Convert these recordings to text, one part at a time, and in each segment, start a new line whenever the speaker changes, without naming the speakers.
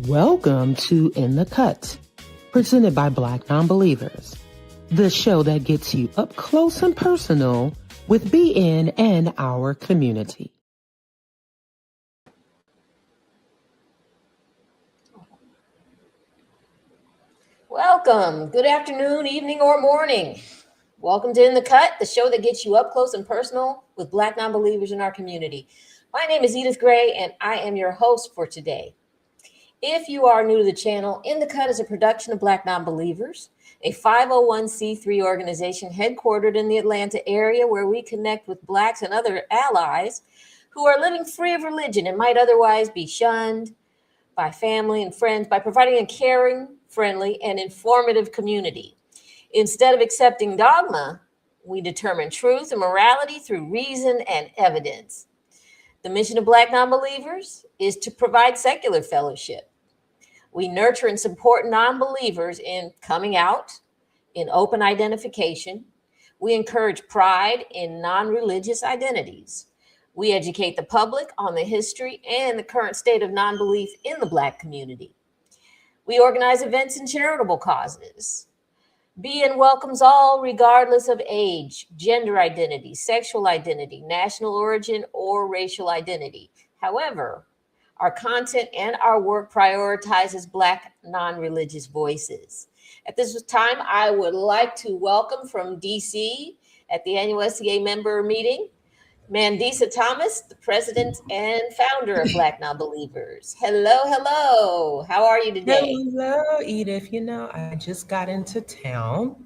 Welcome to In the Cut, presented by Black Nonbelievers, the show that gets you up close and personal with BN and our community.
Welcome. Good afternoon, evening, or morning. Welcome to In the Cut, the show that gets you up close and personal with Black nonbelievers in our community. My name is Edith Gray, and I am your host for today. If you are new to the channel, In the Cut is a production of Black Nonbelievers, a 501c3 organization headquartered in the Atlanta area where we connect with Blacks and other allies who are living free of religion and might otherwise be shunned by family and friends by providing a caring, friendly, and informative community. Instead of accepting dogma, we determine truth and morality through reason and evidence. The mission of Black Nonbelievers is to provide secular fellowship. We nurture and support nonbelievers in coming out, in open identification. We encourage pride in non-religious identities. We educate the public on the history and the current state of non-belief in the Black community. We organize events and charitable causes. BN welcomes all regardless of age, gender identity, sexual identity, national origin, or racial identity. However, our content and our work prioritizes Black non-religious voices. At this time, I would like to welcome from DC at the annual SCA member meeting, Mandisa Thomas, the president and founder of Black Nonbelievers. Hello. How are you today?
Hello, Edith. I just got into town.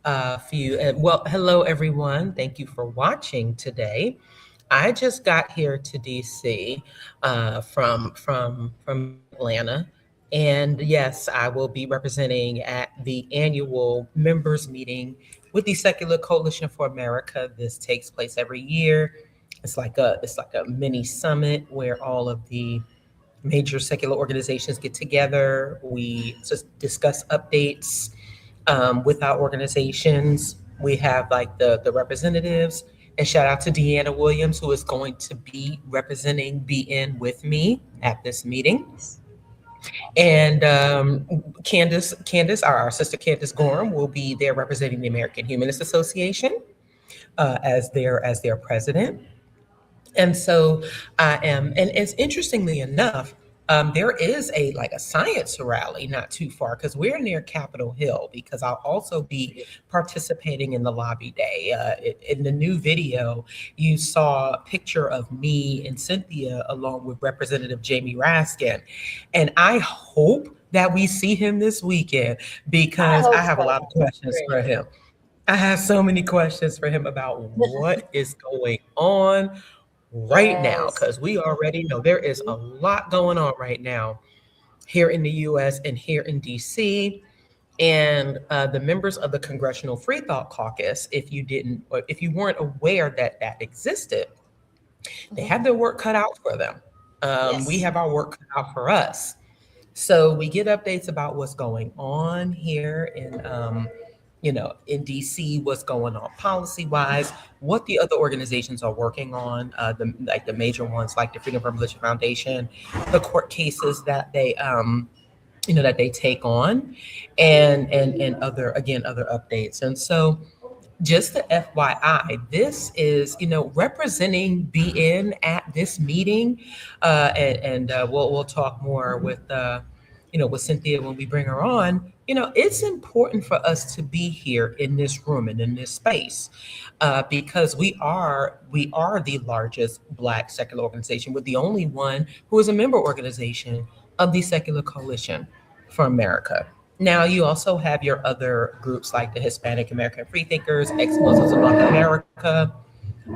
Hello, everyone. Thank you for watching today. I just got here to DC from Atlanta. And yes, I will be representing at the annual members meeting with the Secular Coalition for America. This takes place every year. It's like a mini summit where all of the major secular organizations get together. We just discuss updates with our organizations. We have like the representatives, and shout out to Deanna Williams, who is going to be representing BN with me at this meeting. And Candace, our sister Candace Gorham, will be there representing the American Humanist Association as their president. And so I am, and it's interestingly enough, there is a science rally not too far because we're near Capitol Hill, because I'll also be participating in the lobby day. In the new video, you saw a picture of me and Cynthia along with Representative Jamie Raskin. And I hope that we see him this weekend because I have a lot of questions for him. I have so many questions for him about what is going on right now, because we already know there is a lot going on right now here in the U.S. and here in D.C. And the members of the Congressional Free Thought Caucus, if you weren't aware that existed, they have their work cut out for them. We have our work cut out for us. So we get updates about what's going on here in DC, what's going on policy-wise, what the other organizations are working on, the major ones like the Freedom from Religion Foundation, the court cases that they that they take on, and other updates. And so just the FYI, this is representing BN at this meeting, and we'll talk more with with Cynthia when we bring her on. It's important for us to be here in this room and in this space because we are the largest Black secular organization. We're the only one who is a member organization of the Secular Coalition for America. Now, you also have your other groups like the Hispanic American Freethinkers, Ex-Muslims of North America,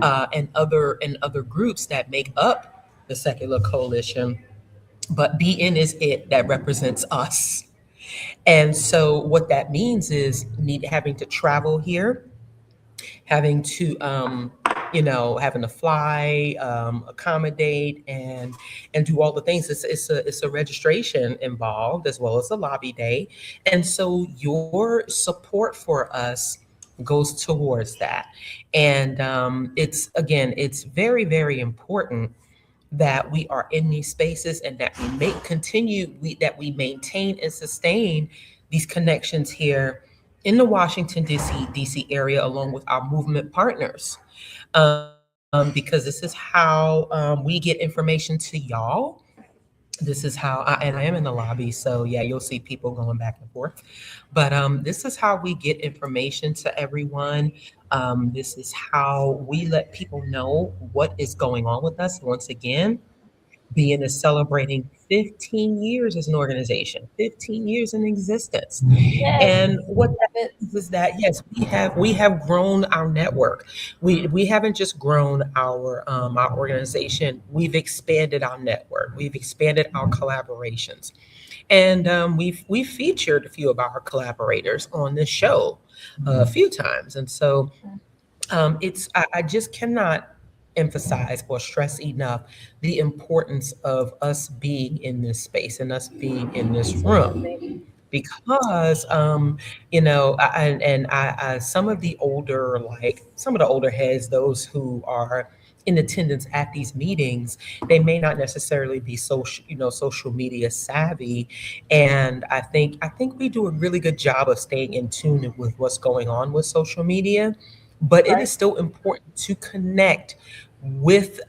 and other groups that make up the Secular Coalition. But BN is it that represents us. And so what that means is having to travel here, having to, having to fly, accommodate, and do all the things. It's a registration involved as well as a lobby day. And so your support for us goes towards that. And it's very, very important that we are in these spaces and that that we maintain and sustain these connections here in the Washington, D.C. area, along with our movement partners. Because this is how we get information to y'all. This is and I am in the lobby, so yeah, you'll see people going back and forth. But this is how we get information to everyone. This is how we let people know what is going on with us. Once again, being is celebrating 15 years as an organization, 15 years in existence.
Yes.
And what that means is that yes, we have grown our network. We haven't just grown our organization. We've expanded our network. We've expanded our collaborations, and we've featured a few of our collaborators on this show a few times. And so I just cannot emphasize or stress enough the importance of us being in this space and us being in this room, because some of the older, some of the older heads, those who are in attendance at these meetings, they may not necessarily be social media savvy. And I think we do a really good job of staying in tune with what's going on with social media, but it is
Right.
still important to connect with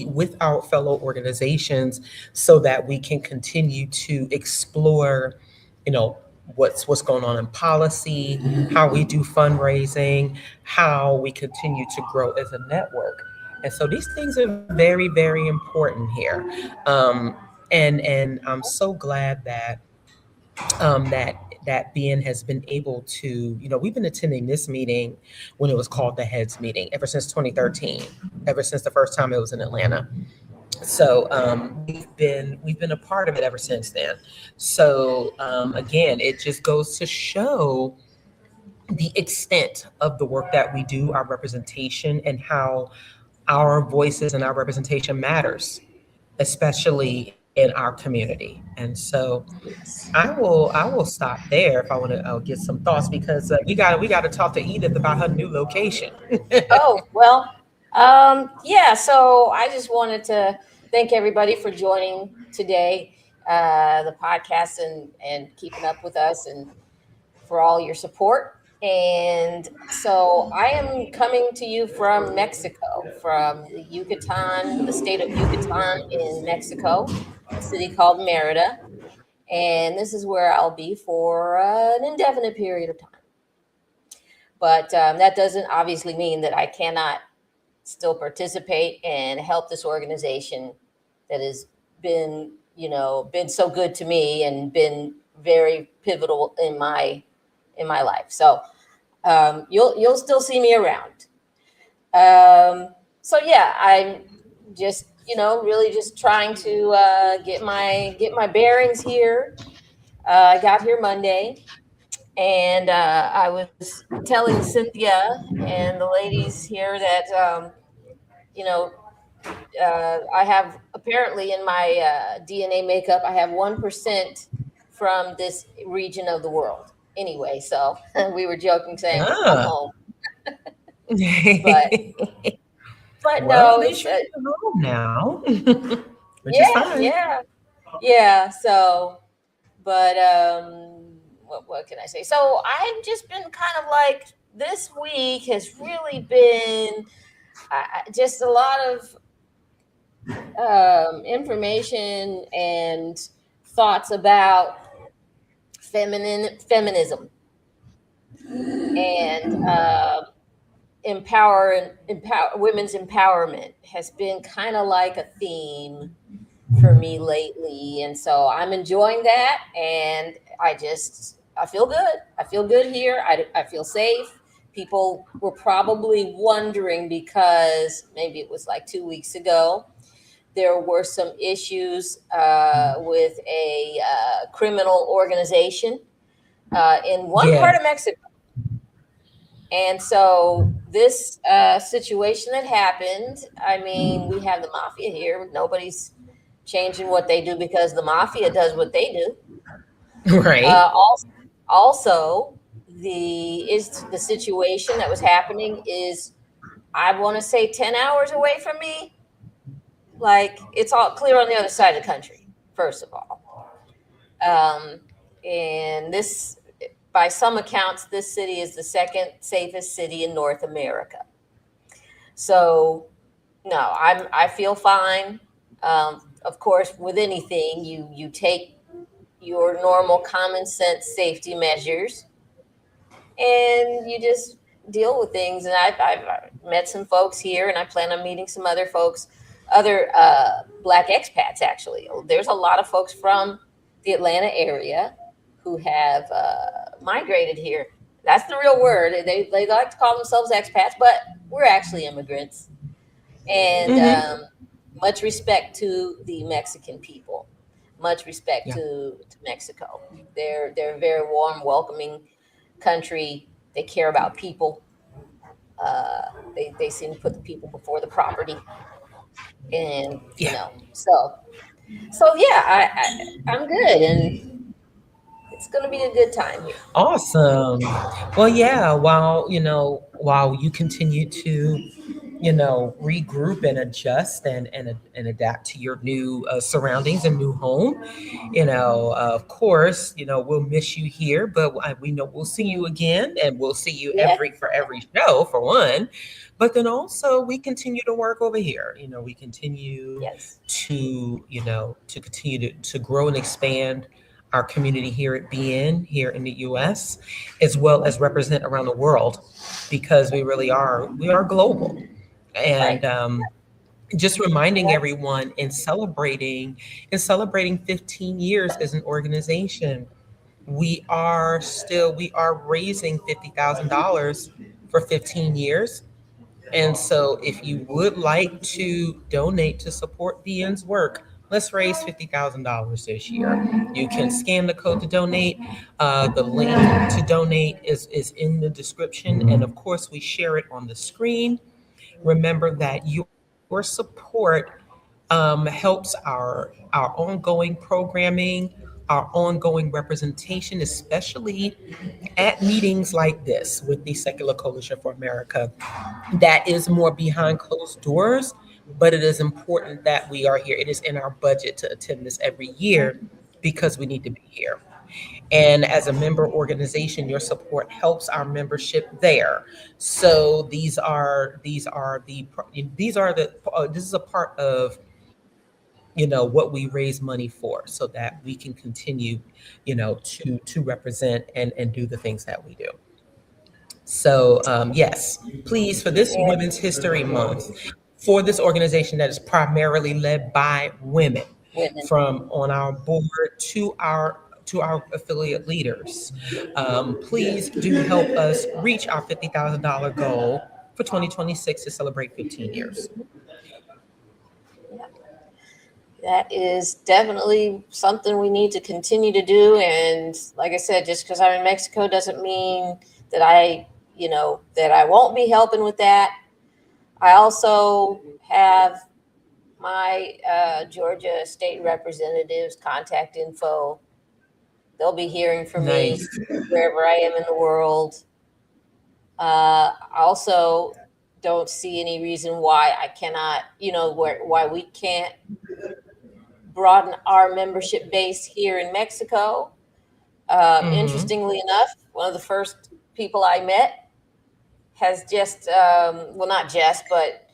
with our fellow organizations, so that we can continue to explore, you know what's going on in policy, how we do fundraising, how we continue to grow as a network. And so these things are very, very important here. And I'm so glad that Ben has been able to, we've been attending this meeting when it was called the Heads Meeting ever since 2013, ever since the first time it was in Atlanta. So we've been a part of it ever since then. So again, it just goes to show the extent of the work that we do, our representation, and how our voices and our representation matters, especially in our community. And so I will stop there if I want to get some thoughts, because we got to talk to Edith about her new location.
Oh, well, yeah, so I just wanted to thank everybody for joining today, the podcast, and keeping up with us, and for all your support. And so I am coming to you from Mexico, from the Yucatan, the state of Yucatan in Mexico, a city called Merida. And this is where I'll be for an indefinite period of time. But that doesn't obviously mean that I cannot still participate and help this organization that has been so good to me and been very pivotal in my life. So you'll still see me around. So yeah, I'm just really just trying to get my bearings here. I got here Monday, and I was telling Cynthia and the ladies here that you know I have, apparently, in my DNA makeup, I have 1% from this region of the world. Anyway, so we were joking, saying I'm
Ah.
home, but but
Well,
no,
at least
it's
you're home now, which is
yeah,
fine.
yeah, yeah. So, but what can I say? So I've just been kind of like, this week has really been just a lot of information and thoughts about feminism and empower women's empowerment has been kind of like a theme for me lately, and so I'm enjoying that. And I feel good. I feel good here. I feel safe. People were probably wondering, because maybe it was like 2 weeks ago, there were some issues with a criminal organization in one part
Yes.
of Mexico. And so this situation that happened, I mean, we have the mafia here. Nobody's changing what they do because the mafia does what they do.
Right.
Also, the situation that was happening is, I want to say, 10 hours away from me. like it's all clear on the other side of the country, first of all. And this, by some accounts, this city is the second safest city in North America. So, no, I feel fine. Of course, with anything, you take your normal common sense safety measures, and you just deal with things. And I've met some folks here, and I plan on meeting some other folks, other Black expats. Actually, there's a lot of folks from the Atlanta area who have migrated here. That's the real word. They like to call themselves expats, but we're actually immigrants. And
Mm-hmm.
much respect to the Mexican people. Much respect
Yeah.
to Mexico. They're a very warm, welcoming country. They care about people. They seem to put the people before the property. And
Yeah.
so yeah, I'm good, and it's gonna be a good time here.
Awesome. Well, yeah, while you continue to, regroup and adjust and adapt to your new surroundings and new home, of course, we'll miss you here, but we know we'll see you again, and we'll see you
Yeah.
for every show for one. But then also we continue to work over here. We continue
Yes.
to continue to grow and expand our community here at BN here in the US, as well as represent around the world, because we are global. And
Right.
just reminding
Right.
everyone in celebrating 15 years as an organization, we are raising $50,000 for 15 years. And so if you would like to donate to support BN's work, let's raise $50,000 this year. You can scan the code to donate. The link to donate is in the description. And of course, we share it on the screen. Remember that your support helps our ongoing programming, our ongoing representation, especially at meetings like this with the Secular Coalition for America. That is more behind closed doors, but it is important that we are here. It is in our budget to attend this every year because we need to be here. And as a member organization, your support helps our membership there. So this is a part of what we raise money for, so that we can continue to represent and do the things that we do. So, yes, please, for this
Yeah.
Women's History Month, for this organization that is primarily led by women,
Women.
from on our board to our affiliate leaders, please do help us reach our $50,000 goal for 2026 to celebrate 15 years.
Yeah. That is definitely something we need to continue to do. And like I said, just because I'm in Mexico doesn't mean that that I won't be helping with that. I also have my Georgia state representatives contact info. They'll be hearing from me
Nice.
wherever I am in the world. I also don't see any reason why I cannot, why we can't broaden our membership base here in Mexico.
Hmm.
Interestingly enough, one of the first people I met has just, well, not just, but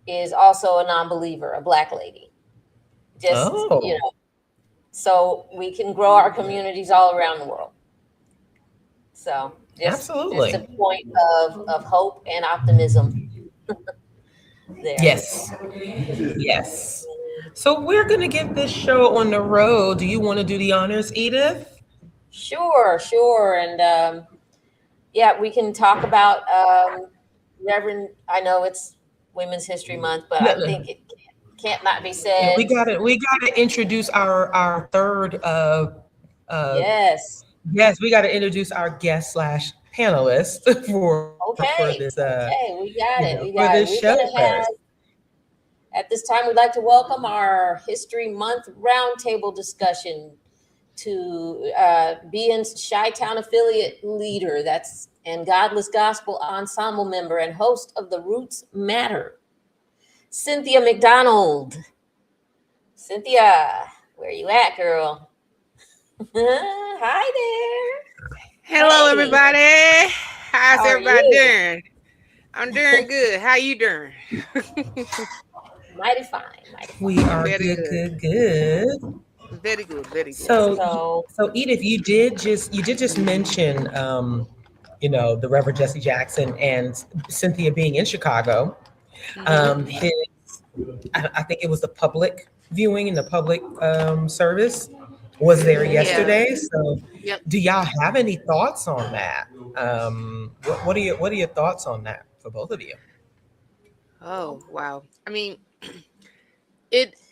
is also a non-believer, a Black lady. Just,
Oh,
so we can grow our communities all around the world. So just a
absolutely.
point of hope and optimism there.
Yes. Yes. So we're going to get this show on the road. Do you want to do the honors, Edith?
Sure, sure. And yeah, we can talk about Reverend. I know it's Women's History Month, but
No,
I
no.
think it can't not be
Yeah, we
said.
got to we got to introduce our third uh
Yes.
yes, we got to introduce our guest slash panelist for this
Okay. Okay. We got it. We
for
got
this
it. We're
show
gonna
first.
have at this time. We'd like to welcome our History Month roundtable discussion to BN's Chi-Town affiliate leader. That's and Godless Gospel Ensemble member and host of the Roots Matter, Cynthia McDonald. Cynthia, where you at, girl? Hi there.
Hello,
Hey,
everybody. How's
how are
everybody
you?
doing? I'm doing good. How you doing?
Mighty fine, mighty
We
fine.
are
Very
good,
good.
good, good.
Very good. Very good.
So,
So,
so Edith, you did just mention, the Reverend Jesse Jackson and Cynthia being in Chicago.
Mm-hmm.
His, I think it was the public viewing and the public service was there
Yeah.
yesterday. So,
Yep.
do y'all have any thoughts on that? What are your thoughts on that for both of you?
Oh, wow. I mean,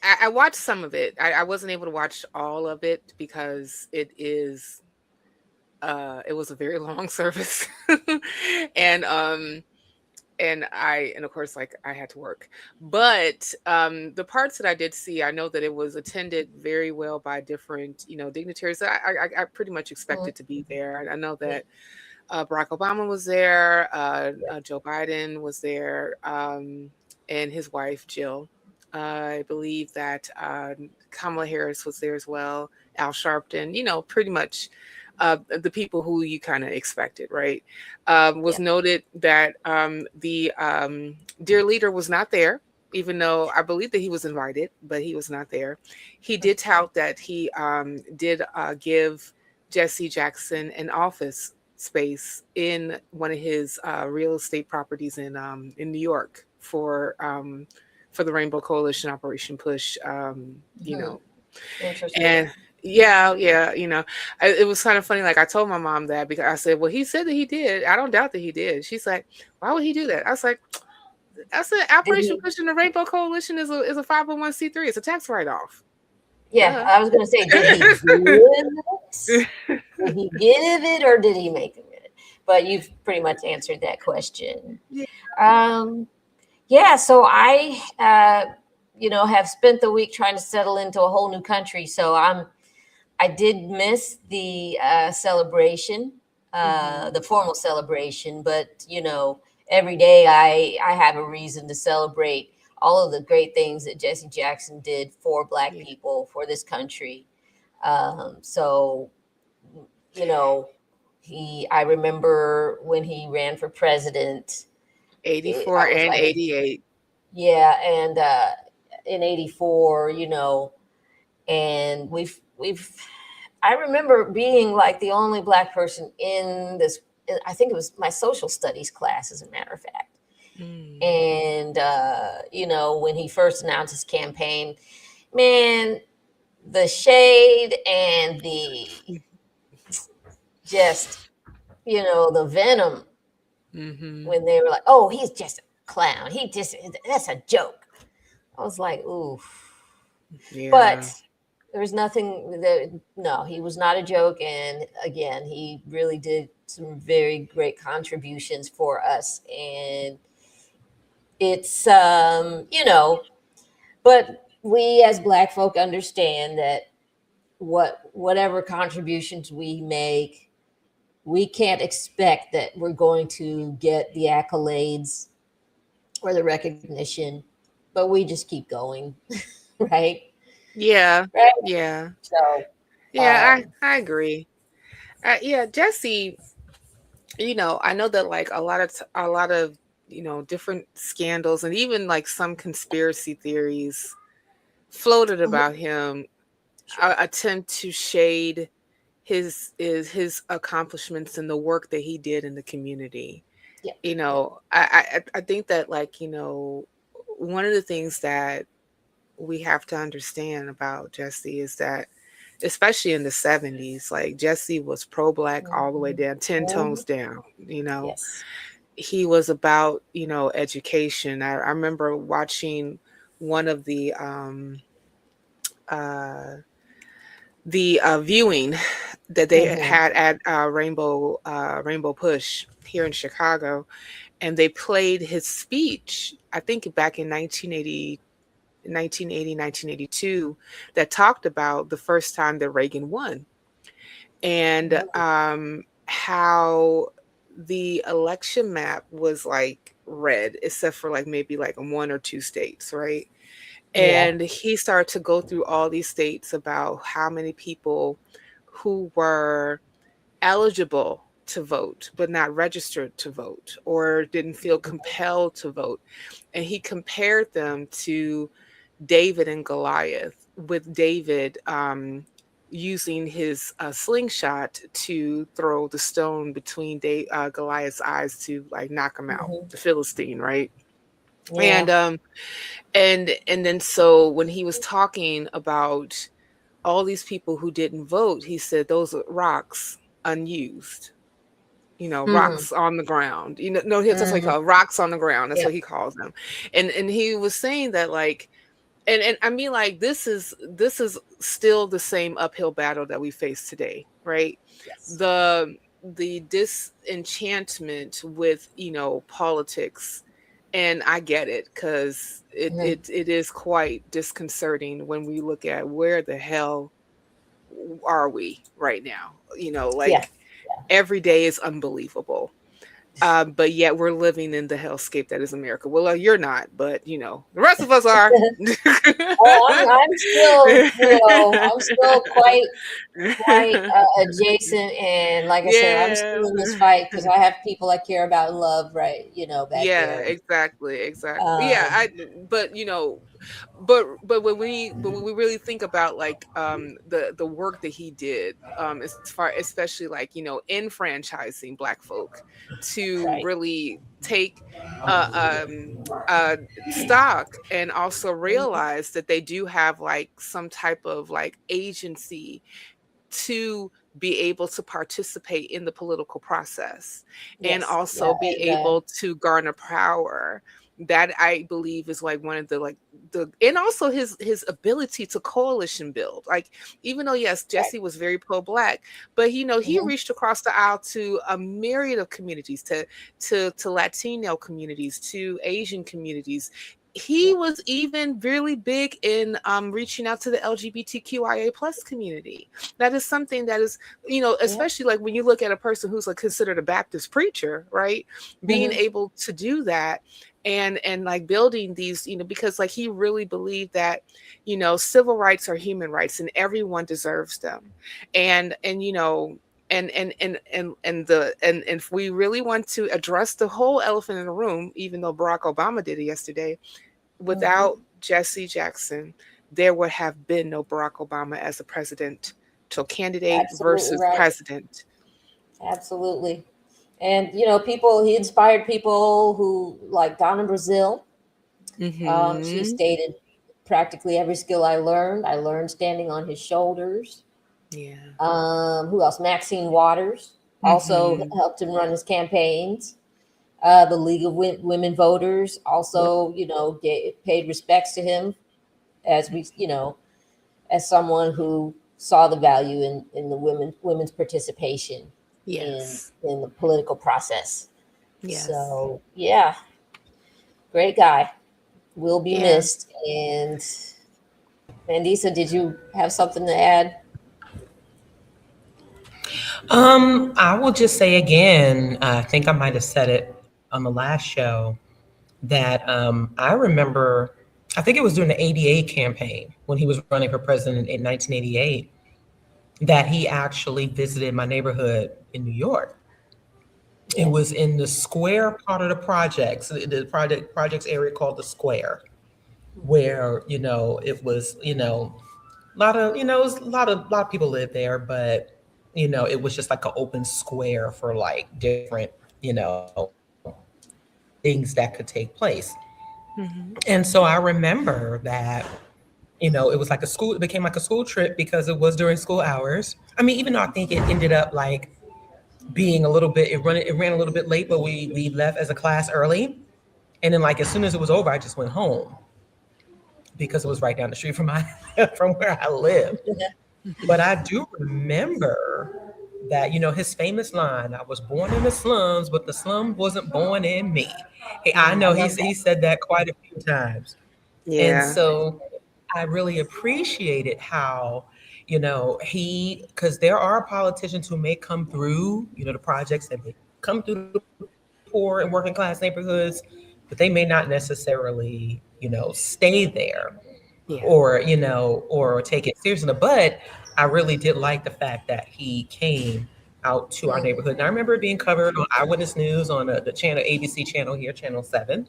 I watched some of it. I wasn't able to watch all of it because it was a very long service. and and of course, like, I had to work, but the parts that I did see, I know that it was attended very well by different, dignitaries that I pretty much
mm,
expected to be there. I know
yeah,
that Barack Obama was there,
yeah.
Joe Biden was there, and his wife Jill. I believe that Kamala Harris was there as well, Al Sharpton, pretty much the people who you kind of expected, right? Was
Yeah.
noted that the dear leader was not there, even though I believe that he was invited, but he was not there. He did tout that he did give Jesse Jackson an office space in one of his real estate properties in New York for the Rainbow Coalition Operation Push.
Hmm. Interesting.
And yeah, yeah, it was kind of funny. Like, I told my mom that because I said, "Well, he said that he did. I don't doubt that he did." She's like, "Why would he do that?" I said,
Did
Operation
he?
Push in the Rainbow Coalition is a 501(c)(3). It's a tax write off.
Yeah,
Duh.
I was gonna say, did he give it? Did he give it, or did he make it? But you've pretty much answered that question.
Yeah.
Um, Yeah, so I have spent the week trying to settle into a whole new country. So I did miss the celebration,
Hmm.
the formal celebration, but every day I have a reason to celebrate all of the great things that Jesse Jackson did for Black
Yeah.
people, for this country. So you know, I remember when he ran for president. I
84
was
and
like,
88.
yeah, and in '84, and we've I remember being like the only Black person in this. I think it was my social studies class, as a matter of fact.
Mm.
And when he first announced his campaign, man, the shade and the just the venom
Hmm.
when they were like, "Oh, he's just a clown. That's a joke." I was like, "Ooh."
Yeah.
But there's nothing that, no, he was not a joke. And again, he really did some very great contributions for us. And it's, but we as Black folk understand that whatever contributions we make, we can't expect that we're going to get the accolades or the recognition, but we just keep going, right?
Yeah.
Right.
Yeah.
So,
Yeah,
um,
I agree. Yeah, Jesse, I know that, like, a lot of, different scandals and even like some conspiracy theories floated
mhm,
about him,
sure.
attempt to shade his accomplishments and the work that he did in the community.
Yeah. Yeah.
I think that, like, one of the things that we have to understand about Jesse is that, especially in the 70s, like, Jesse was pro-Black all the way
Mhm.
down, 10 tones
Mhm.
down.
Yes.
He was about, education. I remember watching one of uh, the viewing that they
Mhm.
had at Rainbow Push here in Chicago, and they played his speech, I think back in 1982, that talked about the first time that Reagan won, and
Mhm.
how the election map was like red, except for like maybe like one or two states, right?
Yeah.
And he started to go through all these states about how many people who were eligible to vote but not registered to vote or didn't feel compelled to vote. And he compared them to David and Goliath, with David using his slingshot to throw the stone between Goliath's eyes to like knock him out,
Mhm.
the Philistine, right?
Yeah.
And and then so when he was talking about all these people who didn't vote, he said those are rocks unused. You know,
Mhm.
rocks on the ground. You know, no, that's what he
Mhm.
called rocks on the ground. That's
Yep.
what he calls them. And he was saying that like, and I mean like this is still the same uphill battle that we face today, right?
Yes.
The disenchantment with, you know, politics. And I get it, because
Mhm.
it is quite disconcerting when we look at where the hell are we right now. You know,
Yeah.
like every day is unbelievable. But yet we're living in the hellscape that is America. Well, you're not, but you know, the rest of us are.
Oh, I'm still, I'm still quite adjacent, and like I said, I'm
Yeah.
still in this fight because I have people I care about and love, right? Back
Yeah,
there.
exactly, exactly. Yeah,
Um,
but you know, but when we really think about like the work that he did, as far, especially like, you know, enfranchising Black folk, to
right.
really take uh um uh stock and also
Mhm.
realize that they do have like some type of like agency to be able to participate in the political process, and
Yes. Yeah.
also be
And
able to garner power. That I believe is like one of the like the and also his ability to coalition build. Like, even though yes,
right.
Jesse was very pro-Black, but you know, he
Mhm.
reached across the aisle to a myriad of communities, to Latino communities, to Asian communities. He
Yep.
was even really big in reaching out to the LGBTQIA plus community. That is something that is, you know,
Yep.
especially like when you look at a person who's like considered a Baptist preacher, right? Being
Mhm.
able to do that, and like building these, you know, because like he really believed that, you know, civil rights are human rights and everyone deserves them. And you know, and if we really want to address the whole elephant in the room, even though Barack Obama did it yesterday,
Mhm.
without Jesse Jackson, there would have been no Barack Obama as a presidential candidate
Absolutely
versus
right.
president.
Absolutely. And he inspired people who like Donna Brazil. She
Hmm.
stated, practically every skill I learned standing on his shoulders.
Yeah.
Who else? Maxine Waters also
Hmm.
helped him run his campaigns. The League of Women Voters
Yep.
also, paid respects to him as as someone who saw the value in the women's participation
Yes.
in the political process.
Yes.
So yeah, great guy. Will be
Yeah.
missed. And Mandisa, did you have something to add?
I will just say again, I think I might have said it on the last show that I remember, I think it was during the ADA campaign when he was running for president in 1988, that he actually visited my neighborhood in New York. It was
Yes.
in the square part of the projects, the projects area called the square, where, it was, a lot of, it was a lot of people lived there, but, it was just like an open square for like different, things that could take place.
Hmm.
And so I remember that, it was like a school, it became like a school trip because it was during school hours. I mean, even though I think it ended up like being a little bit, it ran a little bit late, but we left as a class early. And then like as soon as it was over, I just went home because it was right down the street from my from where I lived. But I do remember that, his famous line, I was born in the slums, but the slum wasn't born in me. I
I
know
love
he
that.
said that quite a few times. And
Yeah.
so I really appreciated how, because there are politicians who may come through, the projects that may come through the poor and working class neighborhoods, but they may not necessarily, stay there.
Yeah.
or or take it seriously. But I really did like the fact that he came out to our neighborhood. And I remember it being covered on Eyewitness News on the channel ABC channel here, Channel 7.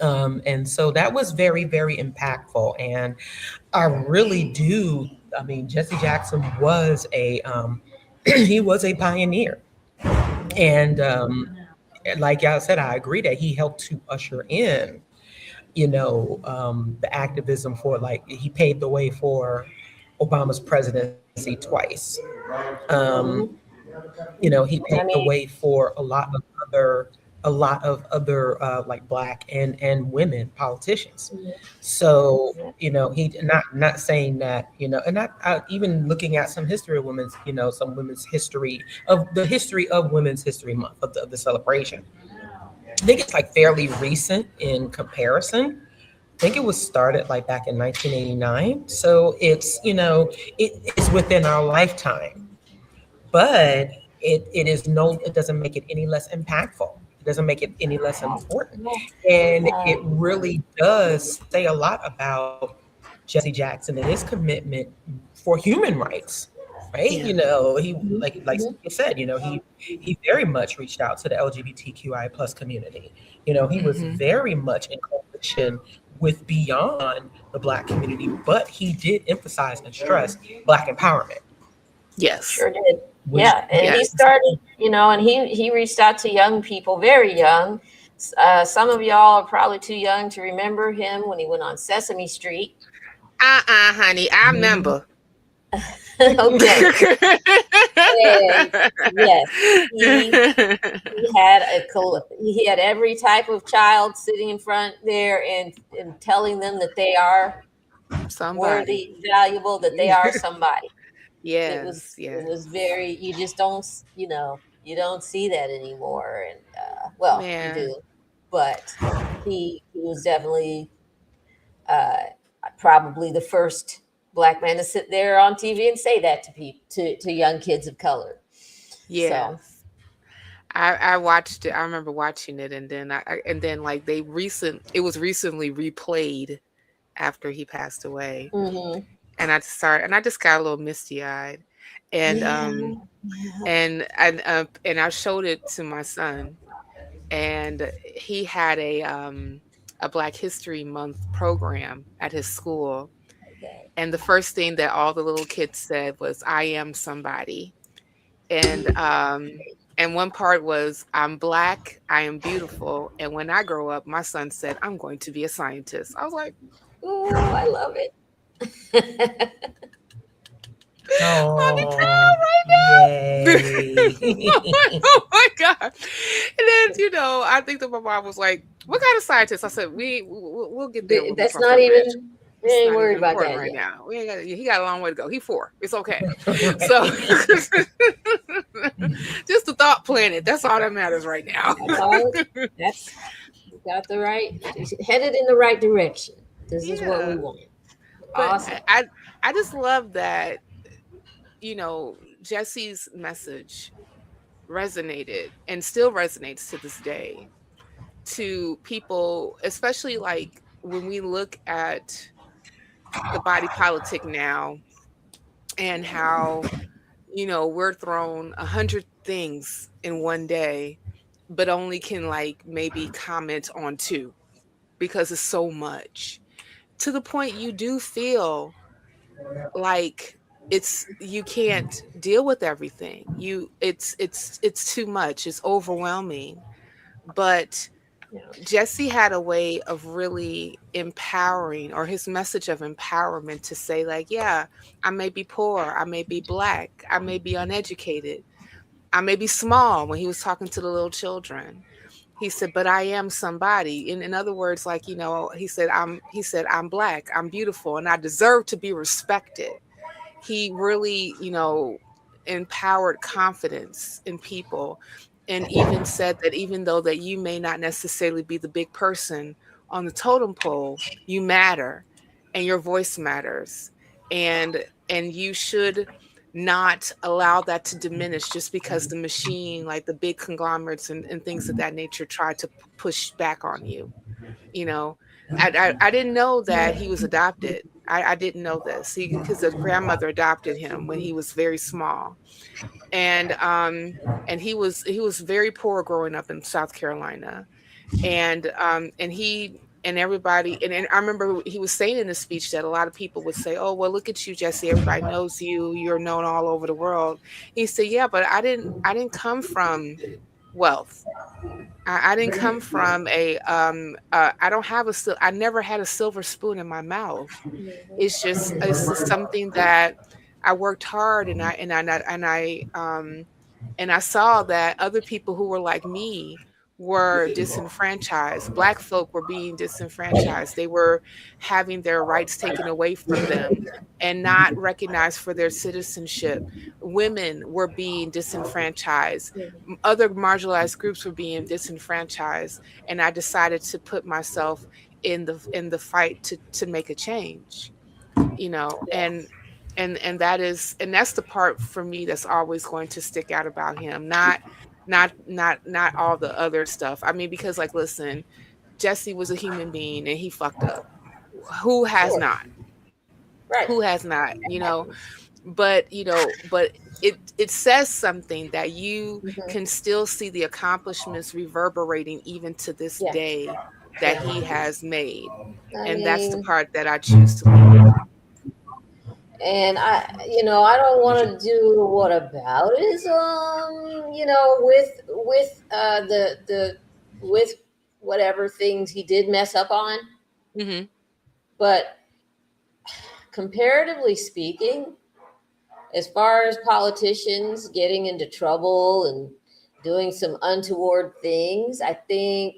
And so that was very, very impactful. And I really do. I mean, Jesse Jackson was a he was a pioneer, and like y'all said, I agree that he helped to usher in, the activism for, like, he paved the way for Obama's presidency twice. Um,
Mhm.
he
I
paved the
mean,
way for a lot of other like black and women politicians. So, he not saying that, and not even looking at some history of women's, some women's history of Women's History Month of the celebration. I think it's like fairly recent in comparison. I think it was started like back in 1989. So it's within our lifetime, but it doesn't make it any less impactful. It doesn't make it any less important.
no,
And
uh,
it really does say a lot about Jesse Jackson and his commitment for human rights. Right?
Yeah.
He,
mhm,
like
mhm.
you said, he very much reached out to the LGBTQI plus community. He was
Hmm.
very much in coalition with beyond the black community, but he did emphasize and stress black empowerment,
Yes.
Sure did.
which
Yeah, and he
Yes.
started, and he reached out to young people, very young. Some of y'all are probably too young to remember him when he went on Sesame Street.
Honey, I remember.
Okay, and yes, he had every type of child sitting in front there and telling them that they are
Somebody.
worthy, valuable, that they are somebody. It
Yes.
was it
Yes.
was very, you just don't, you don't see that anymore. And well, you
Man.
do, but he was definitely uh probably the first black man to sit there on TV and say that to people, to young kids of color. So
Yes. I watched it. I remember watching it, and then and then like it was recently replayed after he passed away,
mhm.
and I just got a little misty eyed, and
Yeah,
um
yeah.
and I showed it to my son, and he had a Black History Month program at his school,
Okay.
and the first thing that all the little kids said was, "I am somebody," and one part was, "I'm black, I am beautiful, and when I grow up," my son said, "I'm going to be a scientist." I was like,
Oh, I love it.
"Mommy,
oh,
cry right
yay.
now." Oh my god! And then I think that my mom was like, "What kind of scientist?" I said, We'll get there when we
That's
cross that
not
bridge.
even, we
It's
ain't
not
worried
even
about
important
that
right
yet.
now. He got a long way to go. He's 4. It's okay." So
Right.
just the thought planet. That's all that matters right now.
That's all. That's, you got the right, headed in the right direction. This is what we
Yeah.
want.
But
Awesome.
I just love that, Jesse's message resonated and still resonates to this day to people, especially like when we look at the body politic now and how, we're thrown 100 things in one day, but only can like maybe comment on 2 because it's so much, to the point you do feel like you can't deal with everything. It's too much. It's overwhelming. But
Yeah.
Jesse had a way of really empowering, or his message of empowerment, to say, like, yeah, I may be poor, I may be black, I may be uneducated, I may be small, when he was talking to the little children. He said, but I am somebody. In other words, like, he said, I'm black, I'm beautiful, and I deserve to be respected. He really, empowered confidence in people, and even said that even though that you may not necessarily be the big person on the totem pole, you matter, and your voice matters, and you should not allow that to diminish just because the machine, like the big conglomerates and things of that nature, try to push back on you, you know I didn't know that he was adopted. I didn't know this. Because his grandmother adopted him when he was very small, and he was very poor growing up in South Carolina, and he and everybody and I remember he was saying in the speech that a lot of people would say, "Oh, well, look at you, Jesse. Everybody knows you. You're known all over the world." He said, "Yeah, but I didn't come from wealth. I didn't come from I don't have I never had a silver spoon in my mouth. It's just something that I worked hard, and I saw that other people who were like me were disenfranchised. Black folk were being disenfranchised. They were having their rights taken away from them and not recognized for their citizenship. Women were being disenfranchised. Other marginalized groups were being disenfranchised. And I decided to put myself in the fight to make a change, and that's the part for me that's always going to stick out about him, not all the other stuff. I mean, because, like, listen, Jesse was a human being and he fucked up. Who has
Sure.
not?
Right.
Who has not? But it says something that you can still see the accomplishments reverberating even to this
Yeah.
day that he has made.
I
And that's the
mean,
part that I choose to leave out.
and I don't want to do whataboutism, with whatever things he did mess up on.
Mm-hmm.
But comparatively speaking, as far as politicians getting into trouble and doing some untoward things, I think,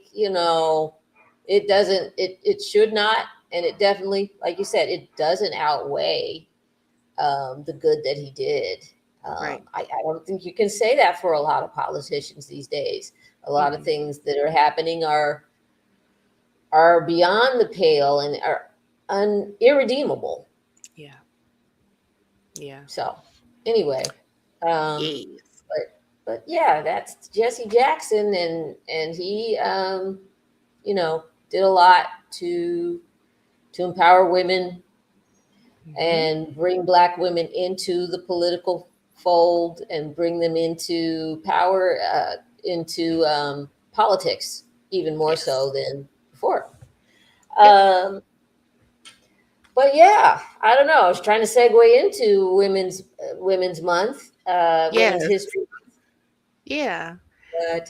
it should not, and it definitely, like you said, it doesn't outweigh the good that he did.
Right.
I don't think you can say that for a lot of politicians these days. A lot of things that are happening are beyond the pale and are irredeemable.
Yeah. Yeah.
So anyway,
Yes.
but yeah, that's Jesse Jackson, and he did a lot to empower women and bring Black women into the political fold and bring them into power, into politics, even more so than before. But yeah, I don't know. I was trying to segue into Women's Month, Women's History Month.
Yeah.
But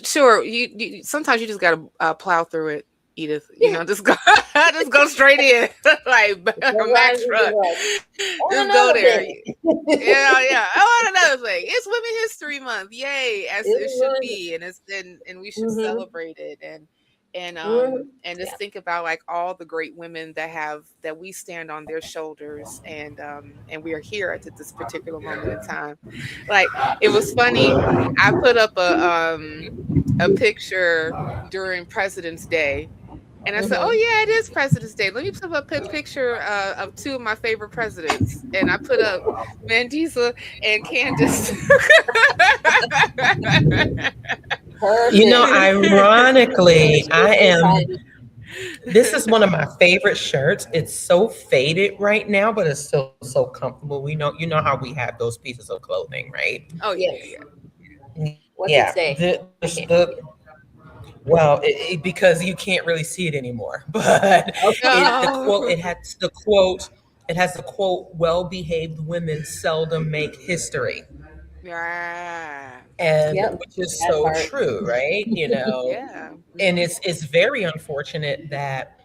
Sure. You sometimes you just gotta plow through it, Edith. Just go just go straight in. Like Max truck. Just go there. Yeah. Oh, and another thing. It's Women's History Month. Yay, as it should be. And we should celebrate it and just think about, like, all the great women that we stand on their shoulders, and we are here at this particular moment in time. Like, it was funny. I put up a picture during President's Day, and I said, "Oh yeah, it is President's Day. Let me put up a picture of two of my favorite presidents." And I put up Mandisa and Candace.
Ironically, this is one of my favorite shirts. It's so faded right now, but it's still so comfortable. You know how we have those pieces of clothing, right?
Oh yeah.
What's it say?
Because you can't really see it anymore. But it has the quote, "Well-behaved women seldom make history."
Yeah.
And which is so true, right?
Yeah.
And it's very unfortunate that,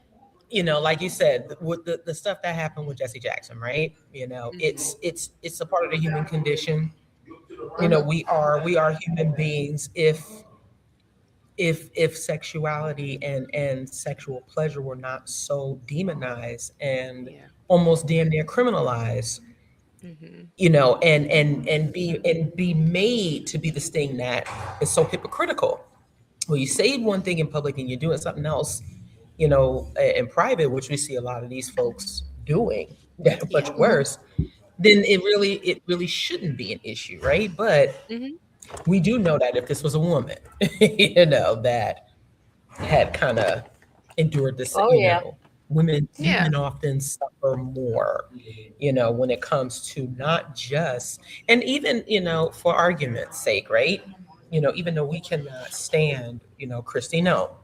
like you said, with the stuff that happened with Jesse Jackson, right? It's a part of the human condition. We are human beings. If sexuality and sexual pleasure were not so demonized and almost damn near criminalized, and be made to be this thing that is so hypocritical. Well, you say one thing in public and you're doing something else, in private, which we see a lot of these folks doing that much worse, then it really shouldn't be an issue, right? But we do know that if this was a woman, that had kind of endured this,
Oh yeah.
Yeah.
women often suffer more, when it comes to not just, and even, for argument's sake, right? Even though we cannot stand, Christy, no,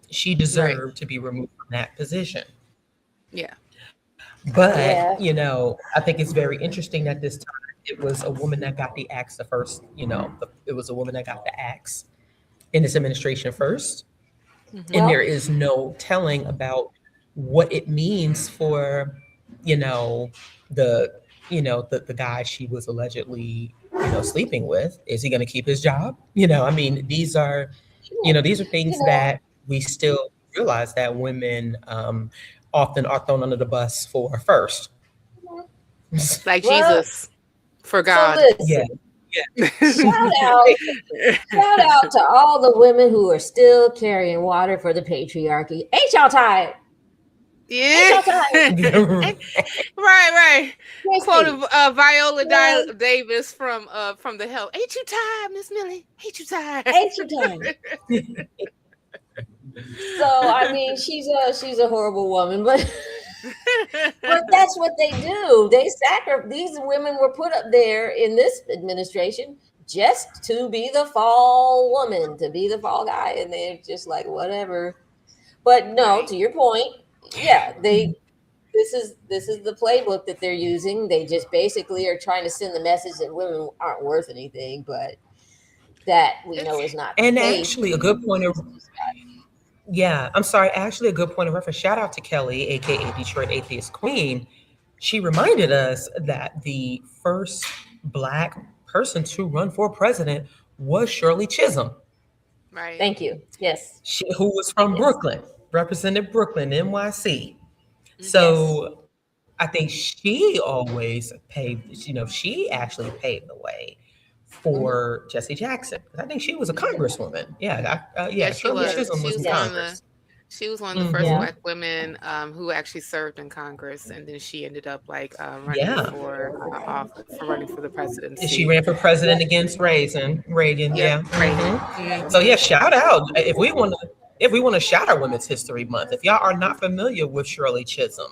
she
Right.
deserved to be removed from that position.
Yeah.
But,
Yeah.
I think it's very interesting that this time it was a woman that got the axe the first, it was a woman that got the axe in this administration first. And there
Well,
is no telling about what it means for, you know, the, the guy she was allegedly, sleeping with. Is he going to keep his job? I mean,
sure.
these are
You
things
know,
that we still realize that women often are thrown under the bus for first.
Like
well,
Jesus for
so
God.
Yeah,
listen, shout out, shout out to all the women who are still carrying water for the patriarchy. Ain't y'all tired? Ain't
Yeah.
y'all tired?
Right, right.
Christy,
Quote Viola
man,
Davis from the Help. Ain't you tired, Miss Millie? Ain't you tired?
ain't you tired? So I mean, she's a horrible woman, but but that's what they do. These women were put up there in this administration just to be the fall woman, to be the fall guy, and they're just like whatever. But no,
Right.
to your point, yeah, this is the playbook that they're using. They just basically are trying to send the message that women aren't worth anything, but that we know is not the
and
case.
actually, a good point of yeah, I'm sorry. Actually, a good point of reference. Shout out to Kelly, aka Detroit Atheist Queen. She reminded us that the first Black person to run for president was Shirley Chisholm,
Right.
Thank you. Yes.
who was from
Yes.
Brooklyn, represented Brooklyn, NYC.
Hmm.
Yes.
So I think she always paved, she actually paved the way
Hmm.
for Jesse Jackson. I think she was a congresswoman. Yeah,
Yeah,
yeah,
she
Shirley
Yes.
was.
Chisholm was in
Yes.
Congress.
She was one of the first
Hmm.
Yeah.
Black women who actually served in Congress, and then she ended up like
Yeah.
running for the
She
presidency.
ran for president
Yep.
against Reagan.
Yep,
Yeah.
Reagan.
So
Hmm.
yeah, shout out if we want to shout out Women's History Month. If y'all are not familiar with Shirley Chisholm,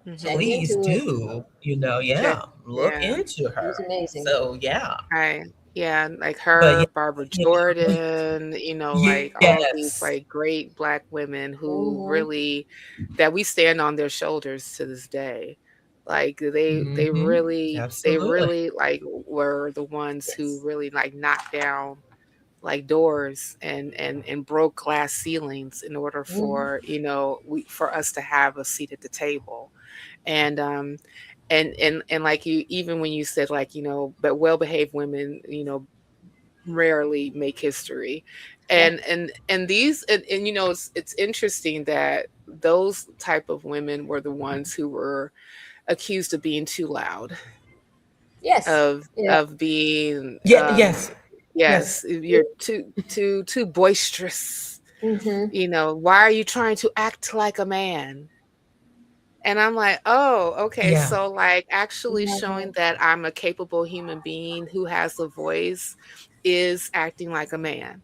Hmm.
Check
please
into it.
do.
Check.
Yeah, look
Yeah.
into
She's
her.
amazing.
So yeah,
Right. Yeah, like
but
her, Barbara
yeah,
Jordan, like all these
yes.
like great Black women who
Hmm.
really that we stand on their shoulders to this day. Like they
Absolutely.
really like were the ones who
Yes.
really like knocked down like doors and broke glass ceilings in order
Hmm.
for, for us to have a seat at the table. And and like you, even when you said like, but well-behaved women, rarely make history.
Yeah.
And these and it's interesting that those type of women were the ones who were accused of being too loud,
Yes.
of
Yeah.
being
Yeah, yes, yes.
yes, you're too boisterous.
Hmm.
Why are you trying to act like a man? And I'm like, oh, okay.
Yeah.
So, like, actually
Hmm.
showing that I'm a capable human being who has a voice is acting like a man.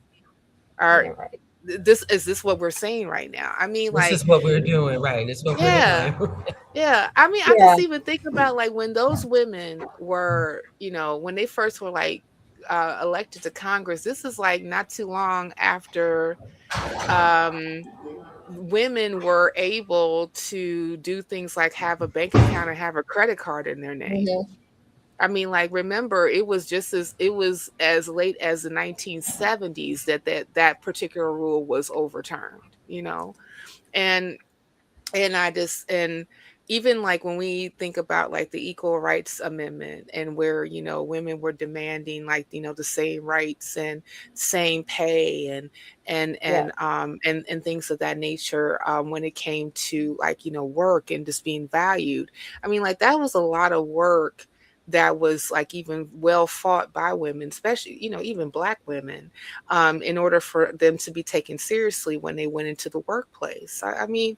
Or
Yeah. Right.
this what we're saying right now? I mean,
This
like,
is what we're doing, right? This is what we're
yeah,
doing.
yeah. I mean, I
Yeah.
just even think about like when those women were, when they first were like elected to Congress. This is like not too long after um women were able to do things like have a bank account and have a credit card in their name.
Hmm.
I mean, like, remember, it was as late as the 1970s that particular rule was overturned, and and even like when we think about like the Equal Rights Amendment and where, women were demanding like, the same rights and same pay
Yeah.
and things of that nature, when it came to like, work and just being valued. I mean, like that was a lot of work that was like even well fought by women, especially, even Black women, in order for them to be taken seriously when they went into the workplace. I mean,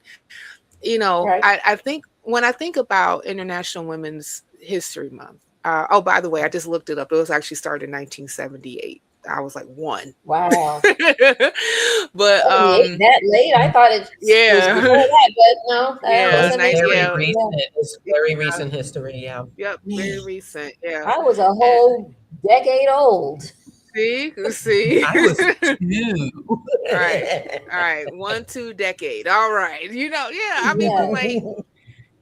Right.
I think when I think about International Women's History Month, oh, by the way, I just looked it up. It was actually started in 1978. I was like 1.
Wow.
But
78, that late? I thought it was before
yeah.
that, but no, that
Yeah,
was
It's very
yeah.
recent. It's very
Yeah.
recent history. Yeah.
Yep, very
Man,
recent. Yeah.
I was a
And
whole decade old.
see.
I was 2.
All right. All right. 1, 2 decade. All right. Yeah, I mean, but
Yeah.
like,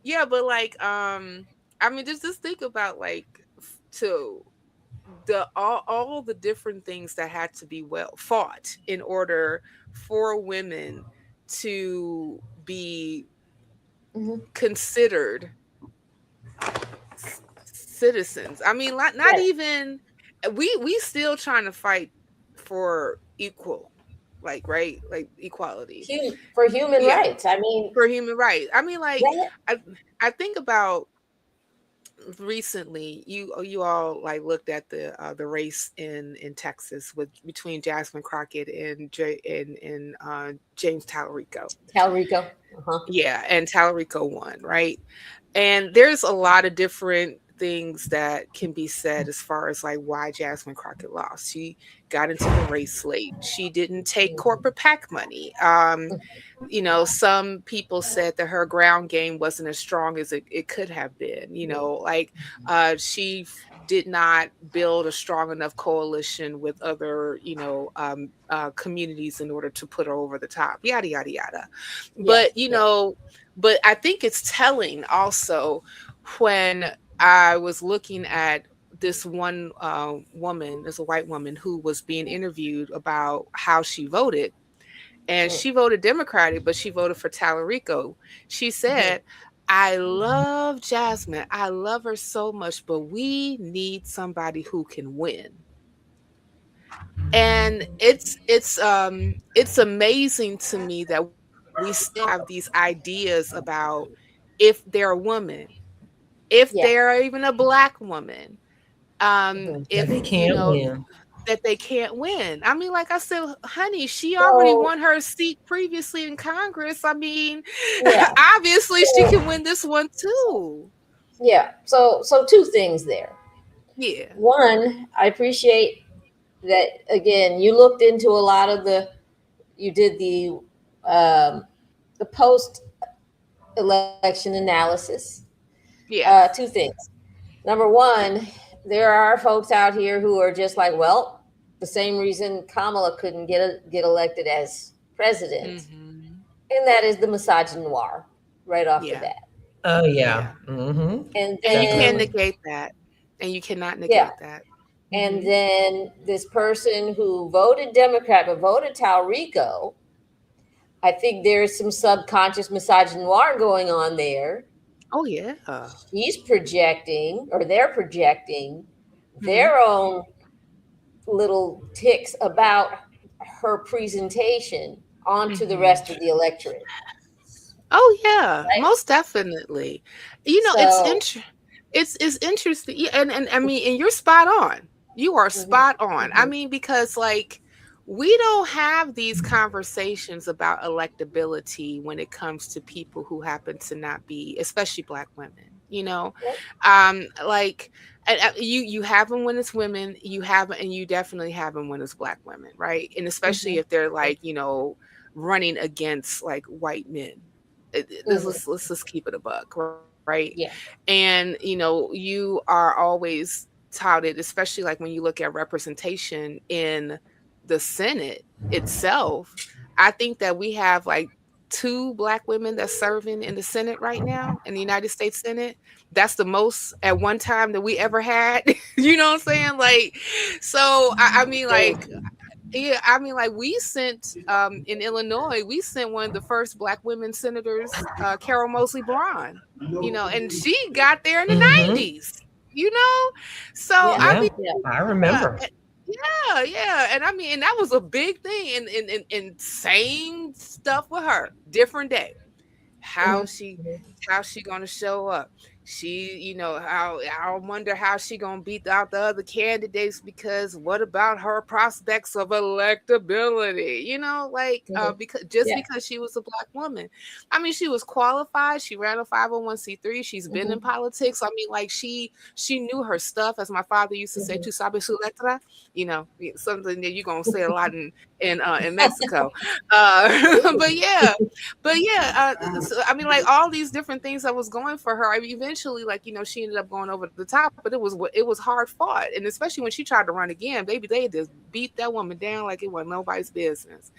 yeah, but like, I mean, just think about like to the all the different things that had to be well fought in order for women to be
Mhm.
considered citizens. I mean, not
Yes.
even we still trying to fight for equal, like right, like equality.
For human
Yeah,
rights. I mean,
for human rights. I mean, like
that,
I think about recently you all like looked at the race in Texas with between Jasmine Crockett and James Tallarico.
Talrico. Uh-huh.
Yeah, and Tallarico won, right? And there's a lot of different things that can be said as far as like why Jasmine Crockett lost. She got into the race late. She didn't take corporate PAC money. Some people said that her ground game wasn't as strong as it could have been. Like she did not build a strong enough coalition with other, communities in order to put her over the top. Yada yada yada. But but I think it's telling also when I was looking at this one woman, there's a white woman who was being interviewed about how she voted. And she voted Democratic, but she voted for Tallarico. She said, I love Jasmine. I love her so much, but we need somebody who can win. And it's amazing to me that we still have these ideas about if they're a woman, if they're even a Black woman,
That they
if
can't win.
that they can't win. I mean, like I said, honey, she already
So,
won her seat previously in Congress. I mean,
yeah.
obviously she can win this one too.
Yeah. So two things there.
Yeah.
One, I appreciate that again, you looked into a lot of you did the post election analysis.
Yeah.
Two things. Number one, there are folks out here who are just like, well, the same reason Kamala couldn't get elected as president, and that is the misogynoir right off the bat.
Oh yeah.
Yeah.
Mm-hmm.
And
And you can't
then
negate that. And you cannot negate that.
and then this person who voted Democrat but voted Tallarico, I think there's some subconscious misogynoir going on there.
Oh yeah.
He's projecting, or they're projecting their own little ticks about her presentation onto the rest of the electorate.
Oh yeah,
Right?
most definitely. It's interesting. Yeah, and I mean, and you're spot on. You are spot on. I mean, because like we don't have these conversations about electability when it comes to people who happen to not be, especially Black women. Like you have them when it's women. You have, and you definitely have them when it's Black women, right? And especially if they're like running against like white men. Let's just keep it a buck, right?
Yeah.
And you are always touted, especially like when you look at representation in the Senate itself. I think that we have like 2 Black women that's serving in the Senate right now, in the United States Senate. That's the most at one time that we ever had. You know what I'm saying? Like, so I mean, like, yeah, I mean, like we sent in Illinois, we sent one of the first Black women senators, Carol Moseley Braun, and she got there in the 90s, So I mean,
I remember.
Yeah. And I mean, and that was a big thing. And same stuff with her, different day. How she gonna show up? she, how I wonder how she gonna beat out the other candidates, because what about her prospects of electability? Like,
Mhm. Yeah.
because she was a black woman. I mean, she was qualified. She ran a 501c3. She's been in
Hmm.
politics. I mean, like, she knew her stuff, as my father used to say,
Hmm.
"Tu sabes su letra," something that you're gonna say a lot in Mexico. But yeah, so, I mean, like, all these different things that was going for her. I mean, eventually, like, she ended up going over the top, but it was hard fought, and especially when she tried to run again, baby, they just beat that woman down like it was nobody's business.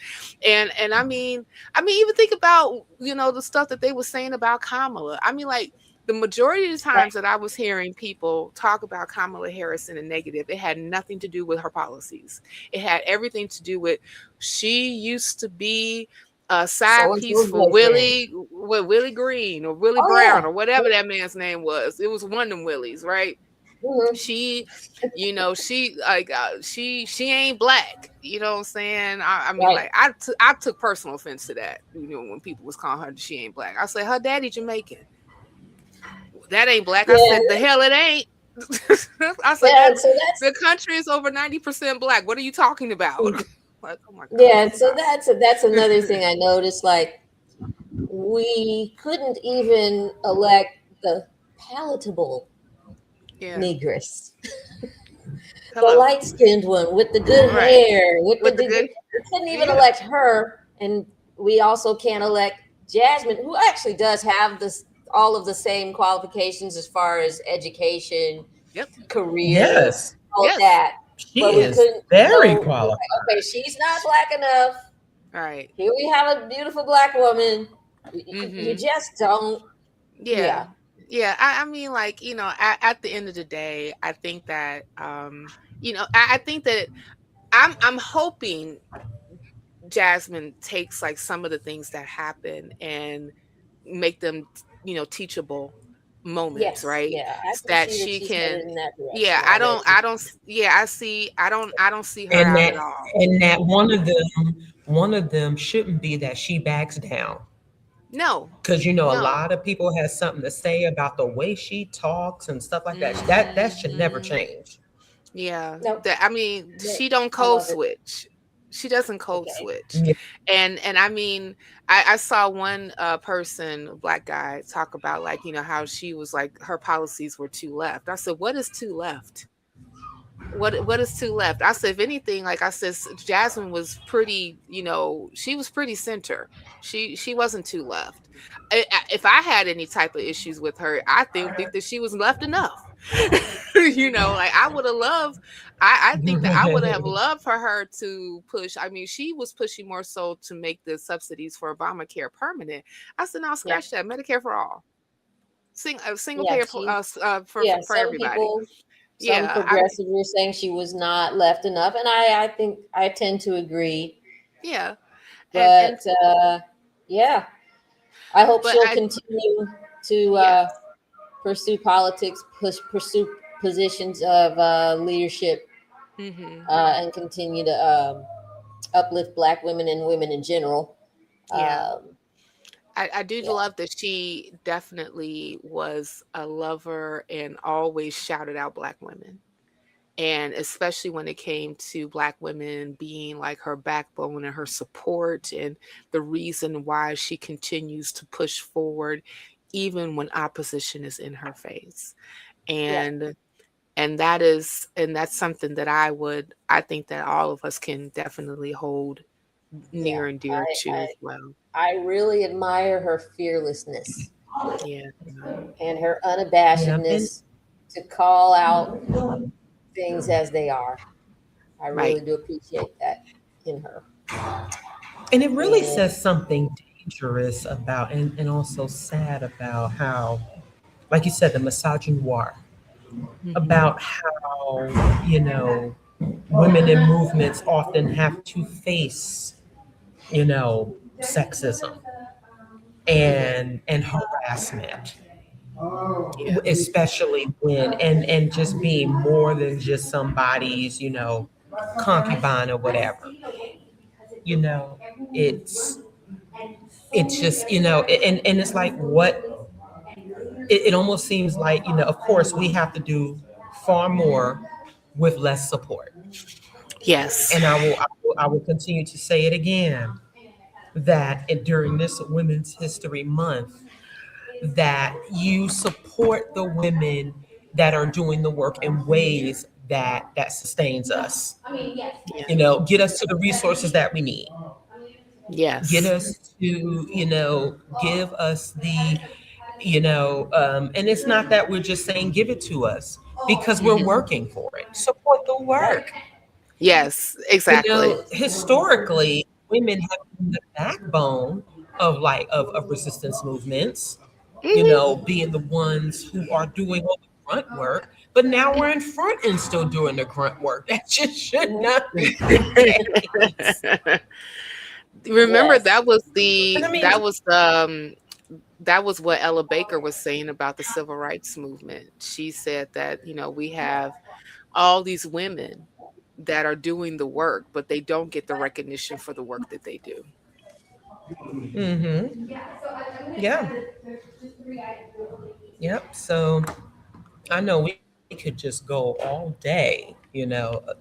And I mean, even think about the stuff that they were saying about Kamala. I mean, like, the majority of the
Right.
times that I was hearing people talk about Kamala Harris in a negative, it had nothing to do with her policies. It had everything to do with, she used to be a
So
side
and
piece
so's
for
boyfriend.
Willie Green or Willie
Oh
Brown
yeah.
or whatever that man's name was. It was one of them Willies, right?
Hmm.
She, she, like, she ain't black. You know what I'm saying? I mean,
Right.
like, I took personal offense to that. When people was calling her she ain't black, I said her daddy Jamaican. That ain't black. I
Yeah.
said the hell it ain't. I said
Yeah.
that
So that's
the country is over 90% black. What are you talking about? Like, oh my God,
yeah. So
stop.
that's another thing I noticed. Like we couldn't even elect the palatable
Yeah.
negress, the
Hello.
light skinned one with the good
Right.
hair, with
With the good.
we couldn't even
Yeah.
elect her, and we also can't elect Jasmine, who actually does have this all of the same qualifications as far as education,
Yep.
career,
Yes,
all of
Yes.
that. But
she
we
is
couldn't.
very
So we're
qualified.
like, okay, she's not black enough.
Right.
Here we have a beautiful black woman. You
Mm-hmm.
just don't.
Yeah.
Yeah.
Yeah. I mean, like, at the end of the day, I think that, I think that I'm hoping Jasmine takes, like, some of the things that happen and make them, teachable moments,
Yes.
right?
Yeah. I can
That
see that
she
she's
can.
headed in that
Yeah,
direction
I
already.
don't, yeah, I don't see her
And
out
that
at all.
and that one of them shouldn't be that she backs down.
No,
Because a
no.
lot of people have something to say about the way she talks and stuff like that. That should never
Hmm.
change.
Yeah,
No,
I mean,
no,
she don't
I
code
love it.
switch. She doesn't code
Okay.
switch.
Yeah.
And I mean, I saw one person, a black guy, talk about, like, how she was like, her policies were too left. I said, what is too left? What is too left? I said, if anything, like I said, Jasmine was pretty, she was pretty center. She wasn't too left. If I had any type of issues with her, I think that she was left enough. Like, I would have loved. I think that I would have loved for her to push. I mean, she was pushing more so to make the subsidies for Obamacare permanent. I said, no,
Yeah.
scratch that. Medicare for all. Single
Yeah.
payer,
She.
for
Yeah.
for
Some
everybody.
people, some
Yeah, I mean,
progressives were saying she was not left enough, and I think I tend to agree.
yeah, and
But yeah, I hope
but
she'll
I
continue to
yes.
pursue politics, pursue positions of leadership,
Hmm.
and continue to uplift Black women and women in general.
Yeah.
Um,
I do
yeah,
love that she definitely was a lover and always shouted out Black women. And especially when it came to Black women being like her backbone and her support, and the reason why she continues to push forward even when opposition is in her face.
yeah,
And that's something that I think that all of us can definitely hold
yeah.
near and dear to as well.
I really admire her fearlessness
Yeah.
and her
Yeah. And
unabashedness to call out things as they are. I
Right.
really do appreciate that in her.
and it really
And
says something dangerous about and also sad about how, like you said, the misogynoir,
Hmm.
about how, women in movements often have to face, sexism
mhm,
and harassment,
Yeah.
especially when and just being more than just somebody's, concubine or whatever. You know, it's it's just, and it's like, what it almost seems like, of course, we have to do far more with less support.
Yes.
And I will continue to say it again that during this Women's History Month, that you support the women that are doing the work in ways that sustains us.
Yeah.
Get us to the resources that we need. Get
Yes.
us to, give us the, and it's not that we're just saying give it to us because we're
Mhm.
working for it. Support the
Right.
work.
Yes. Exactly.
Historically, women have been the backbone of resistance movements,
Hmm.
being the ones who are doing all the grunt work. But now we're in front and still doing the grunt work. That just should not be the case.
Remember
Yes.
that was
And
the
I mean,
that was what Ella Baker was saying about the civil rights movement. She said that, we have all these women that are doing the work, but they don't get the recognition for the work that they do.
mm-hmm. Yeah. Yep. So I know we could just go all day,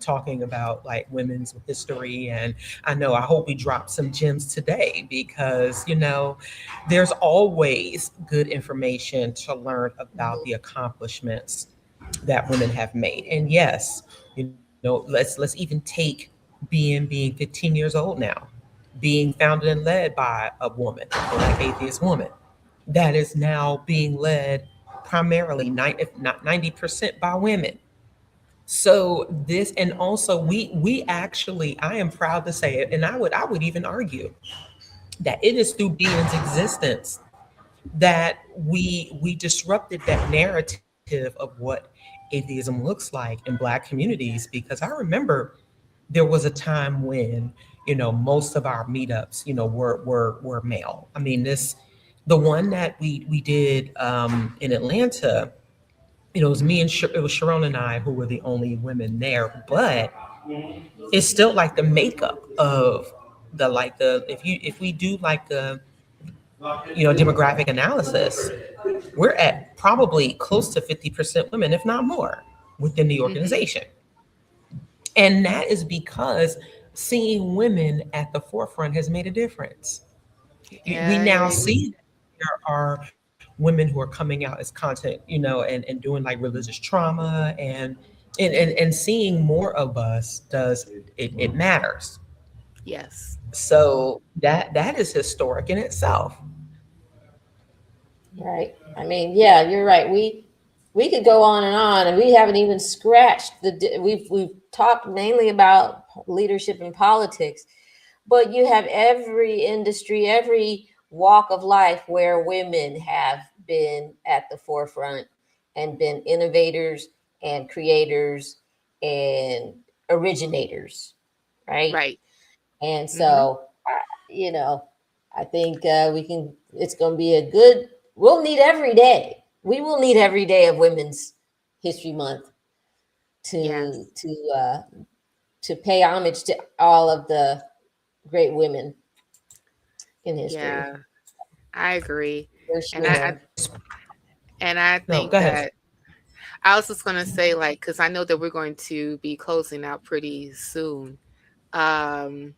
talking about like women's history. And I hope we drop some gems today because, there's always good information to learn about the accomplishments that women have made. And yes, let's even take being 15 years old now, being founded and led by a woman, a black atheist woman, that is now being led primarily, if not 90%, by women. So this, and also we actually, I am proud to say it, and I would even argue that it is through being's existence that we disrupted that narrative of what atheism looks like in Black communities. Because I remember there was a time when, most of our meetups, were male. I mean, the one that we did in Atlanta, it was me and it was Sharon and I who were the only women there. But it's still like the makeup of the if we do like the demographic analysis, we're at probably close to 50% women, if not more, within the
Hmm.
organization. And that is because seeing women at the forefront has made a difference. We now
Yeah.
see that there are women who are coming out as content, and doing like religious trauma, and seeing more of us does it matters.
Yes.
So that is historic in itself.
Right. I mean, yeah, you're right. We could go on, and we haven't even scratched we've talked mainly about leadership and politics, but you have every industry, every walk of life where women have been at the forefront and been innovators and creators and originators, right?
Right.
And
Hmm.
so, you know, I think we can. It's going to be a good. We'll need every day. We will need every day of Women's History Month to
Yes.
to uh, to pay homage to all of the great women in history,
Yeah. I agree.
for
And I
sure.
and I
No,
think
go ahead.
that I was just gonna say, like, because I know that we're going to be closing out pretty soon. Um,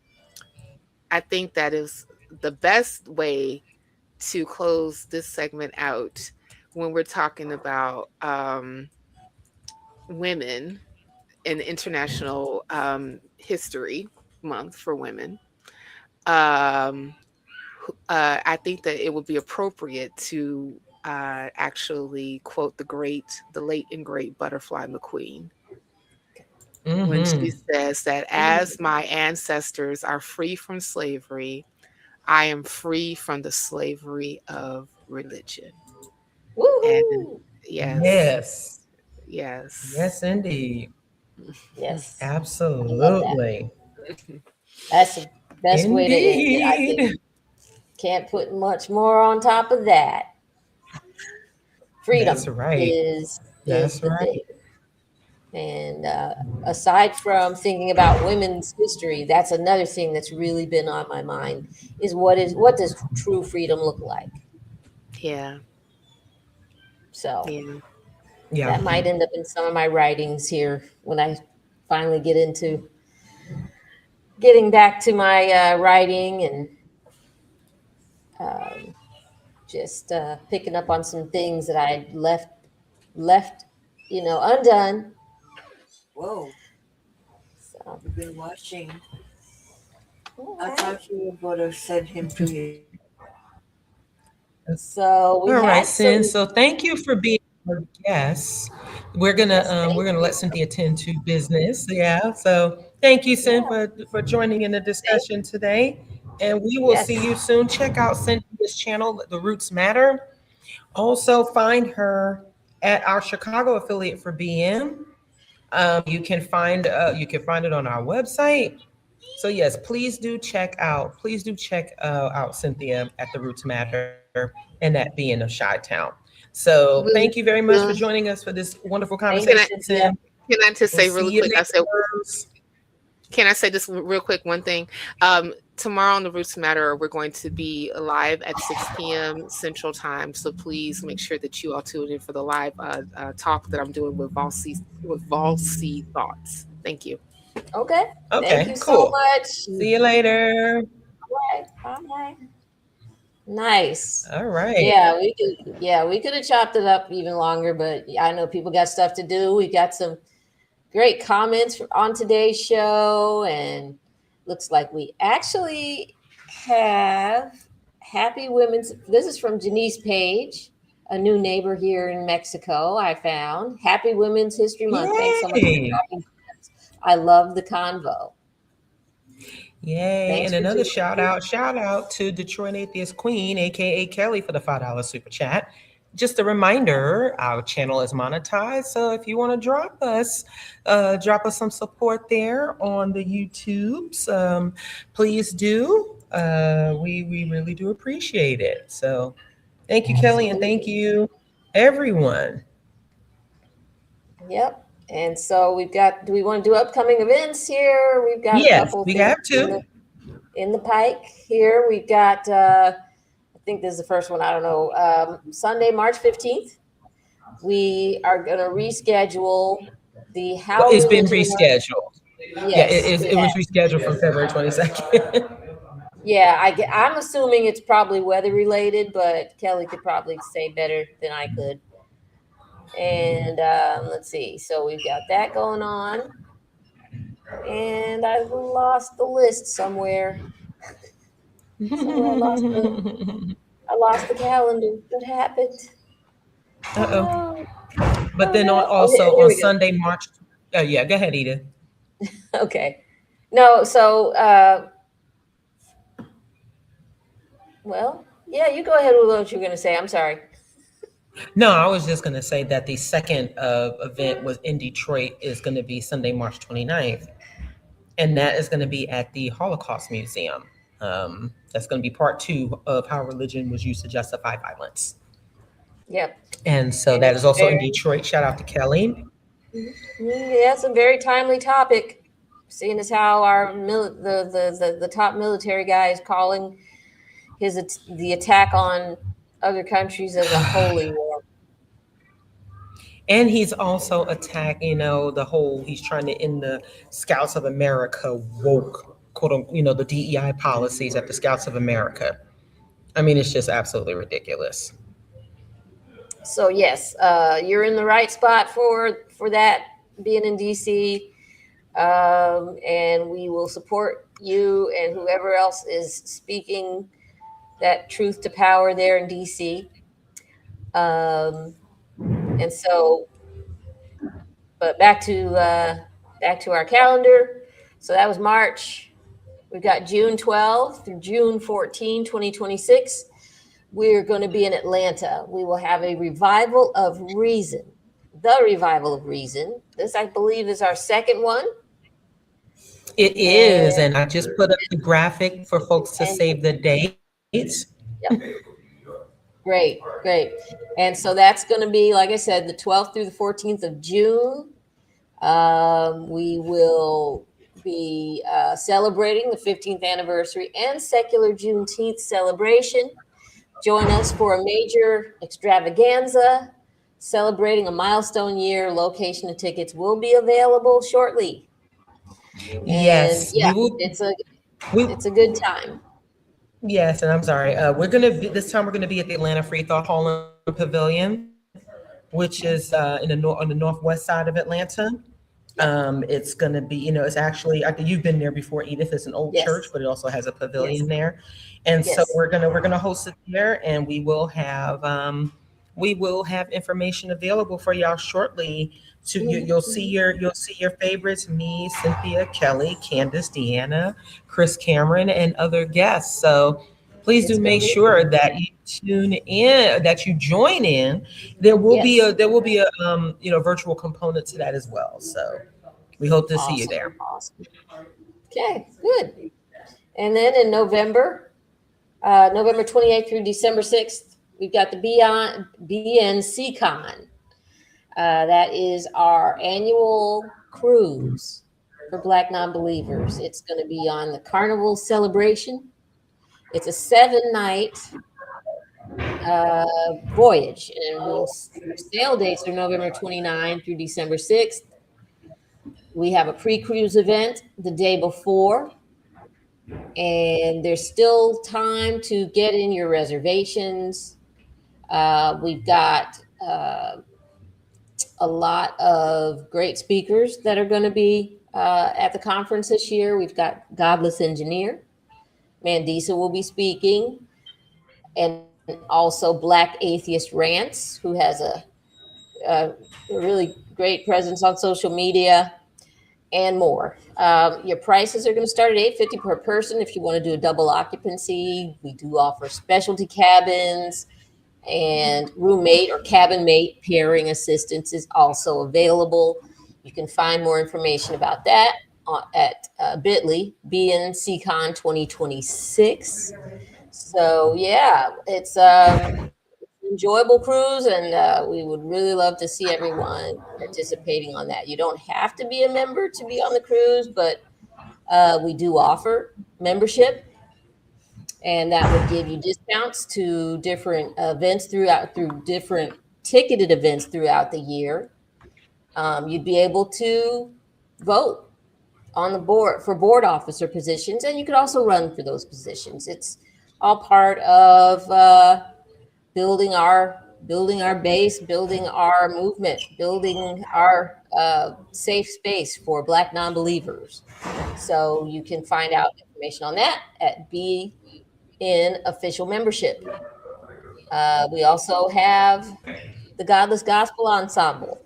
I think that is the best way to close this segment out when we're talking about women in International History Month for Women. Um, I think that it would be appropriate to actually quote the late and great Butterfly McQueen when she
Mm-hmm.
says that as my ancestors are free from slavery, I am free from the slavery of religion. And
Woohoo!
yes,
Yes.
yes.
Yes, indeed.
Yes, I love that.
Absolutely.
That's the best way to end it. I think
Indeed.
can't put much more on top of that.
That's
Freedom
right.
is
That's
the
right.
thing. And aside from thinking about women's history, that's another thing that's really been on my mind is what does true freedom look like?
Yeah.
So
Yeah.
that might end up in some of my writings here when I finally get into getting back to my writing and just picking up on some things that I left, undone.
Whoa,
So,
you've been watching.
all
I
right.
thought you were going to send him to you.
So we
All right,
had some.
Sin. So thank you for being our guest.
Yes, thank
We're gonna
you.
let Cynthia tend to business. Yeah. So thank you, Sin,
Yeah,
for joining in the
thank
discussion today. And we will see
yes.
you soon. Check out Cynthia's channel, The Roots Matter. Also find her at our Chicago affiliate for BM. You can find it on our website. So yes, please do check out Cynthia at the Roots Matter and that being of Chi-Town. So thank you
Will
very much for
do.
joining us for this wonderful
Thank
Can
you,
I
conversation,
Cynthia.
Sin.
can I just
We'll
say
see
really
you
quick?
next Thursday.
Can I say this real quick? One thing. Tomorrow on the Roots Matter, we're going to be live at 6 p.m. Central Time. So please make sure that you all tune in for the live talk that I'm doing with Volsi Thoughts. Thank you.
Okay. Thank
Okay,
you so
cool.
much.
See you later.
All right. Nice.
All right.
We could have chopped it up even longer, but I know people got stuff to do. We got some great comments on today's show, and looks like we actually have Happy Women's. This is from Janice Page, a new neighbor here in Mexico. I found Happy Women's History Month. Thanks so much for
Yay.
dropping. I love the convo.
Yay.
Thanks
And
for
another
tuning in.
shout out to Detroit Atheist Queen, aka Kelly, for the $5 super chat. Just a reminder, our channel is monetized. So if you want to drop us some support there on the YouTubes, please do. We really do appreciate it. So thank you, Kelly, and thank
Absolutely.
you, everyone.
Yep. And so do we want to do upcoming events here? We've got a
Yes,
couple of
we
things
have to.
in the pike here. We've got, I think this is the first one. I don't know. Sunday, March 15th, we are going to reschedule the
Well, it's
Howling
been
into the Night.
rescheduled. Yeah,
Yes,
it was rescheduled for February 22nd.
yeah. I'm assuming it's probably weather related, but Kelly could probably say better than I could. And let's see. So we've got that going on. And I lost the list somewhere. I lost the calendar. What happened?
Uh-oh.
Oh,
But
oh
then
no. Oh,
also
here
on
we go.
Sunday, March. Oh, yeah, go ahead, Edith.
Okay. No, so well, yeah, you go ahead with what you're gonna say. I'm sorry.
No, I was just going to say that the second event was in Detroit is going to be Sunday, March 29th. And that is going to be at the Holocaust Museum. That's going to be part 2 of how religion was used to justify violence.
Yep.
And so
And
that
it's
is also in
very,
Detroit. Shout out to Kelly.
yeah, it's a very timely topic, seeing as how the top military guy is calling the attack on other countries as a holy war.
And he's also attacking, he's trying to end the Scouts of America woke, quote unquote, the DEI policies at the Scouts of America. I mean, it's just absolutely ridiculous.
So yes, you're in the right spot for that, being in DC, and we will support you and whoever else is speaking that truth to power there in DC. And so, but back to our calendar. So that was March. We've got June 12th through June 14, 2026. We're going to be in Atlanta. We will have a revival of reason. The revival of reason. This, I believe, is our second one.
It is, and I just put up the graphic for folks to save the dates.
Yep. Great. And so that's going to be, like I said, the 12th through the 14th of June. We will be celebrating the 15th anniversary and secular Juneteenth celebration. Join us for a major extravaganza celebrating a milestone year. Location and tickets will be available shortly. And
Yes,
yeah,
we will. We
it's a good time.
Yes, and I'm sorry. We're gonna be this time. We're gonna be at the Atlanta Free Thought Hall and Pavilion, which is on the northwest side of Atlanta. It's going to be, it's actually, I think you've been there before, Edith. It's an old church,
Yes.
but it also has a pavilion
Yes.
there. And so
Yes.
we're gonna host it there, and we will have information available for y'all shortly. You'll see your favorites, me, Cynthia, Kelly, Candace, Deanna, Chris Cameron, and other guests. So please
It's
do
gonna
make
be
sure that you tune in, that you join in. There will be a virtual component to that as well. So we hope to see you
awesome.
there.
Awesome. Okay, good. And then in November 28th through December 6th, we've got the BN SeaCon. That is our annual cruise for Black non-believers. It's going to be on the Carnival Celebration. It's a 7-night voyage, and sail dates are November 29th through December 6th. We have a pre-cruise event the day before, and there's still time to get in your reservations. We've got a lot of great speakers that are going to be at the conference this year. We've got Godless Engineer. Mandisa will be speaking, and also Black Atheist Rants, who has a really great presence on social media, and more. Your prices are going to start at $850 per person if you want to do a double occupancy. We do offer specialty cabins, and roommate or cabin mate pairing assistance is also available. You can find more information about that at bit.ly, BN SeaCon 2026. So yeah, it's an enjoyable cruise, and we would really love to see everyone participating on that. You don't have to be a member to be on the cruise, but we do offer membership, and that would give you discounts to different events through different ticketed events throughout the year. You'd be able to vote on the board for board officer positions, and you could also run for those positions. It's all part of building our base, building our movement, building our safe space for Black non-believers. So you can find out information on that at BN official membership. We also have the Godless Gospel Ensemble.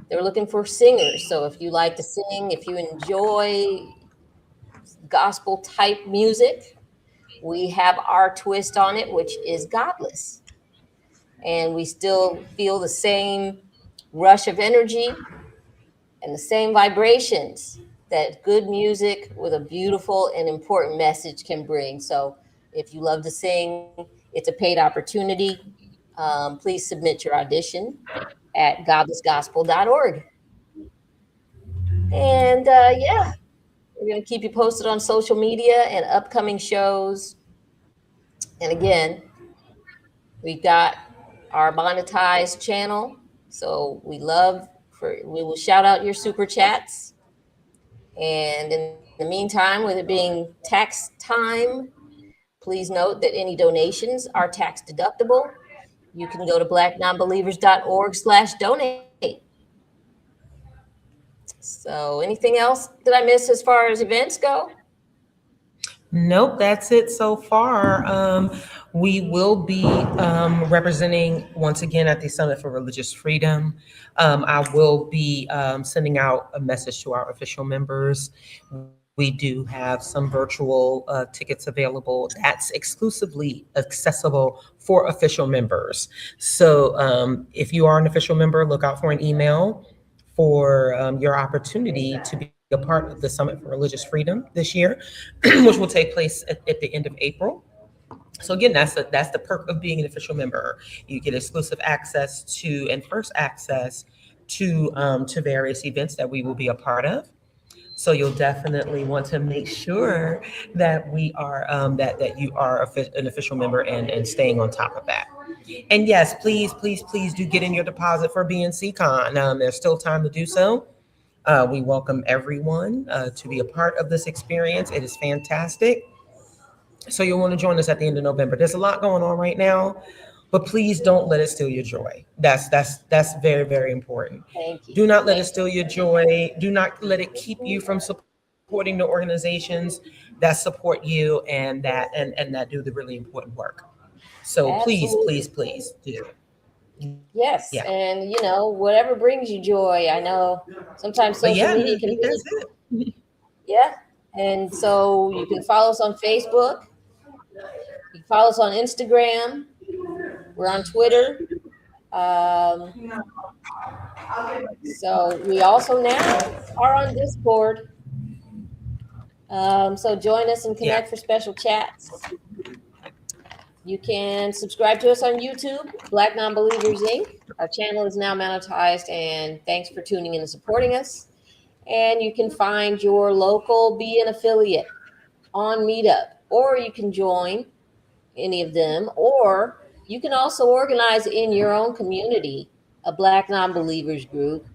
They're looking for singers. So if you like to sing, if you enjoy gospel type music, we have our twist on it, which is godless. And we still feel the same rush of energy and the same vibrations that good music with a beautiful and important message can bring. So if you love to sing, it's a paid opportunity. Please submit your audition at godlessgospel.org. And yeah, we're going to keep you posted on social media and upcoming shows. And again, we've got our monetized channel. So we will shout out your super chats. And in the meantime, with it being tax time, please note that any donations are tax deductible. You can go to blacknonbelievers.org/donate. So anything else that I missed as far as events go?
Nope, that's it so far. We will be representing once again at the Summit for Religious Freedom. I will be sending out a message to our official members. We do have some virtual tickets available that's exclusively accessible for official members. So if you are an official member, look out for an email for your opportunity to be a part of the Summit for Religious Freedom this year, which will take place at the end of April. So again, that's the perk of being an official member. You get exclusive access to and first access to various events that we will be a part of. So you'll definitely want to make sure that we are that you are an official member and staying on top of that. And yes, please, please, please do get in your deposit for being SeaCon. There's still time to do so. We welcome everyone to be a part of this experience. It is fantastic. So you'll want to join us at the end of November. There's a lot going on right now, but please don't let it steal your joy. That's very, very important.
Thank you.
Do not let it steal your joy. Do not let it keep you from supporting the organizations that support you and that do the really important work. So please,
Absolutely.
please, please do.
Yes,
Yeah.
and whatever brings you joy. I know sometimes
But
social
yeah,
media can
that's
really,
it.
yeah. And so you can follow us on Facebook. You can follow us on Instagram. We're on Twitter. So we also now are on Discord. So join us and connect
Yeah.
for special chats. You can subscribe to us on YouTube, Black Non-Believers Inc. Our channel is now monetized, and thanks for tuning in and supporting us. And you can find your local Be an Affiliate on Meetup, or you can join any of them, or you can also organize in your own community a Black Non-Believers group.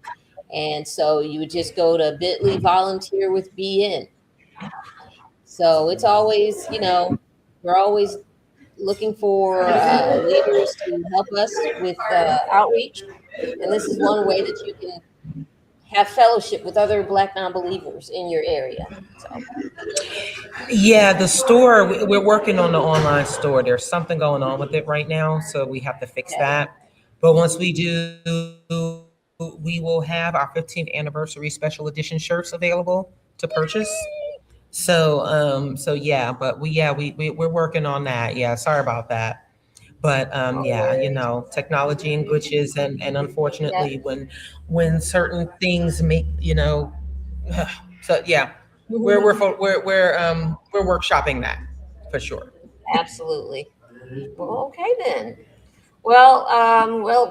And so you would just go to bit.ly volunteer with BN. So it's always, we're always looking for leaders to help us with outreach. And this is one way that you can have fellowship with other Black non-believers in your area. So
Yeah, the store, we're working on the online store. There's something going on with it right now, so we have to fix
okay.
that. But once we do, we will have our 15th anniversary special edition shirts available to purchase. So yeah, but we're working on that. Yeah, sorry about that. But
No
yeah,
worries.
technology and glitches and
Yeah.
unfortunately when certain things make, so yeah, we're workshopping that for sure.
Absolutely. Well, okay then. Well,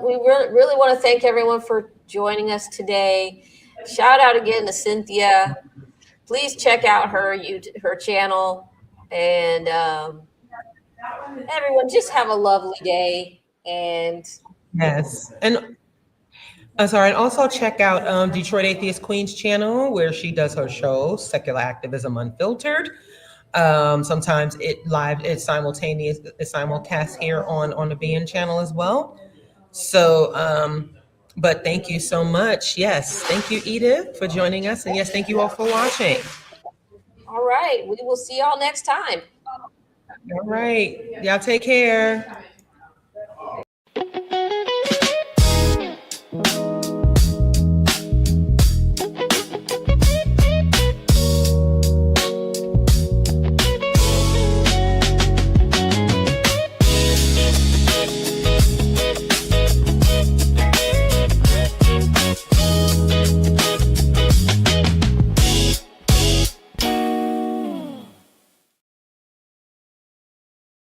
we really want to thank everyone for joining us today. Shout out again to Cynthia. Please check out her channel, and everyone just have a lovely day. And
Yes. And I'm sorry, and also check out Detroit Atheist Queen's channel where she does her shows, Secular Activism Unfiltered. Sometimes it's simultaneous, it's simulcast here on the BN channel as well. So, but thank you so much. Yes, thank you, Edith, for joining us, and yes, thank you all for watching.
all right, we will see y'all next time.
All right, y'all take care.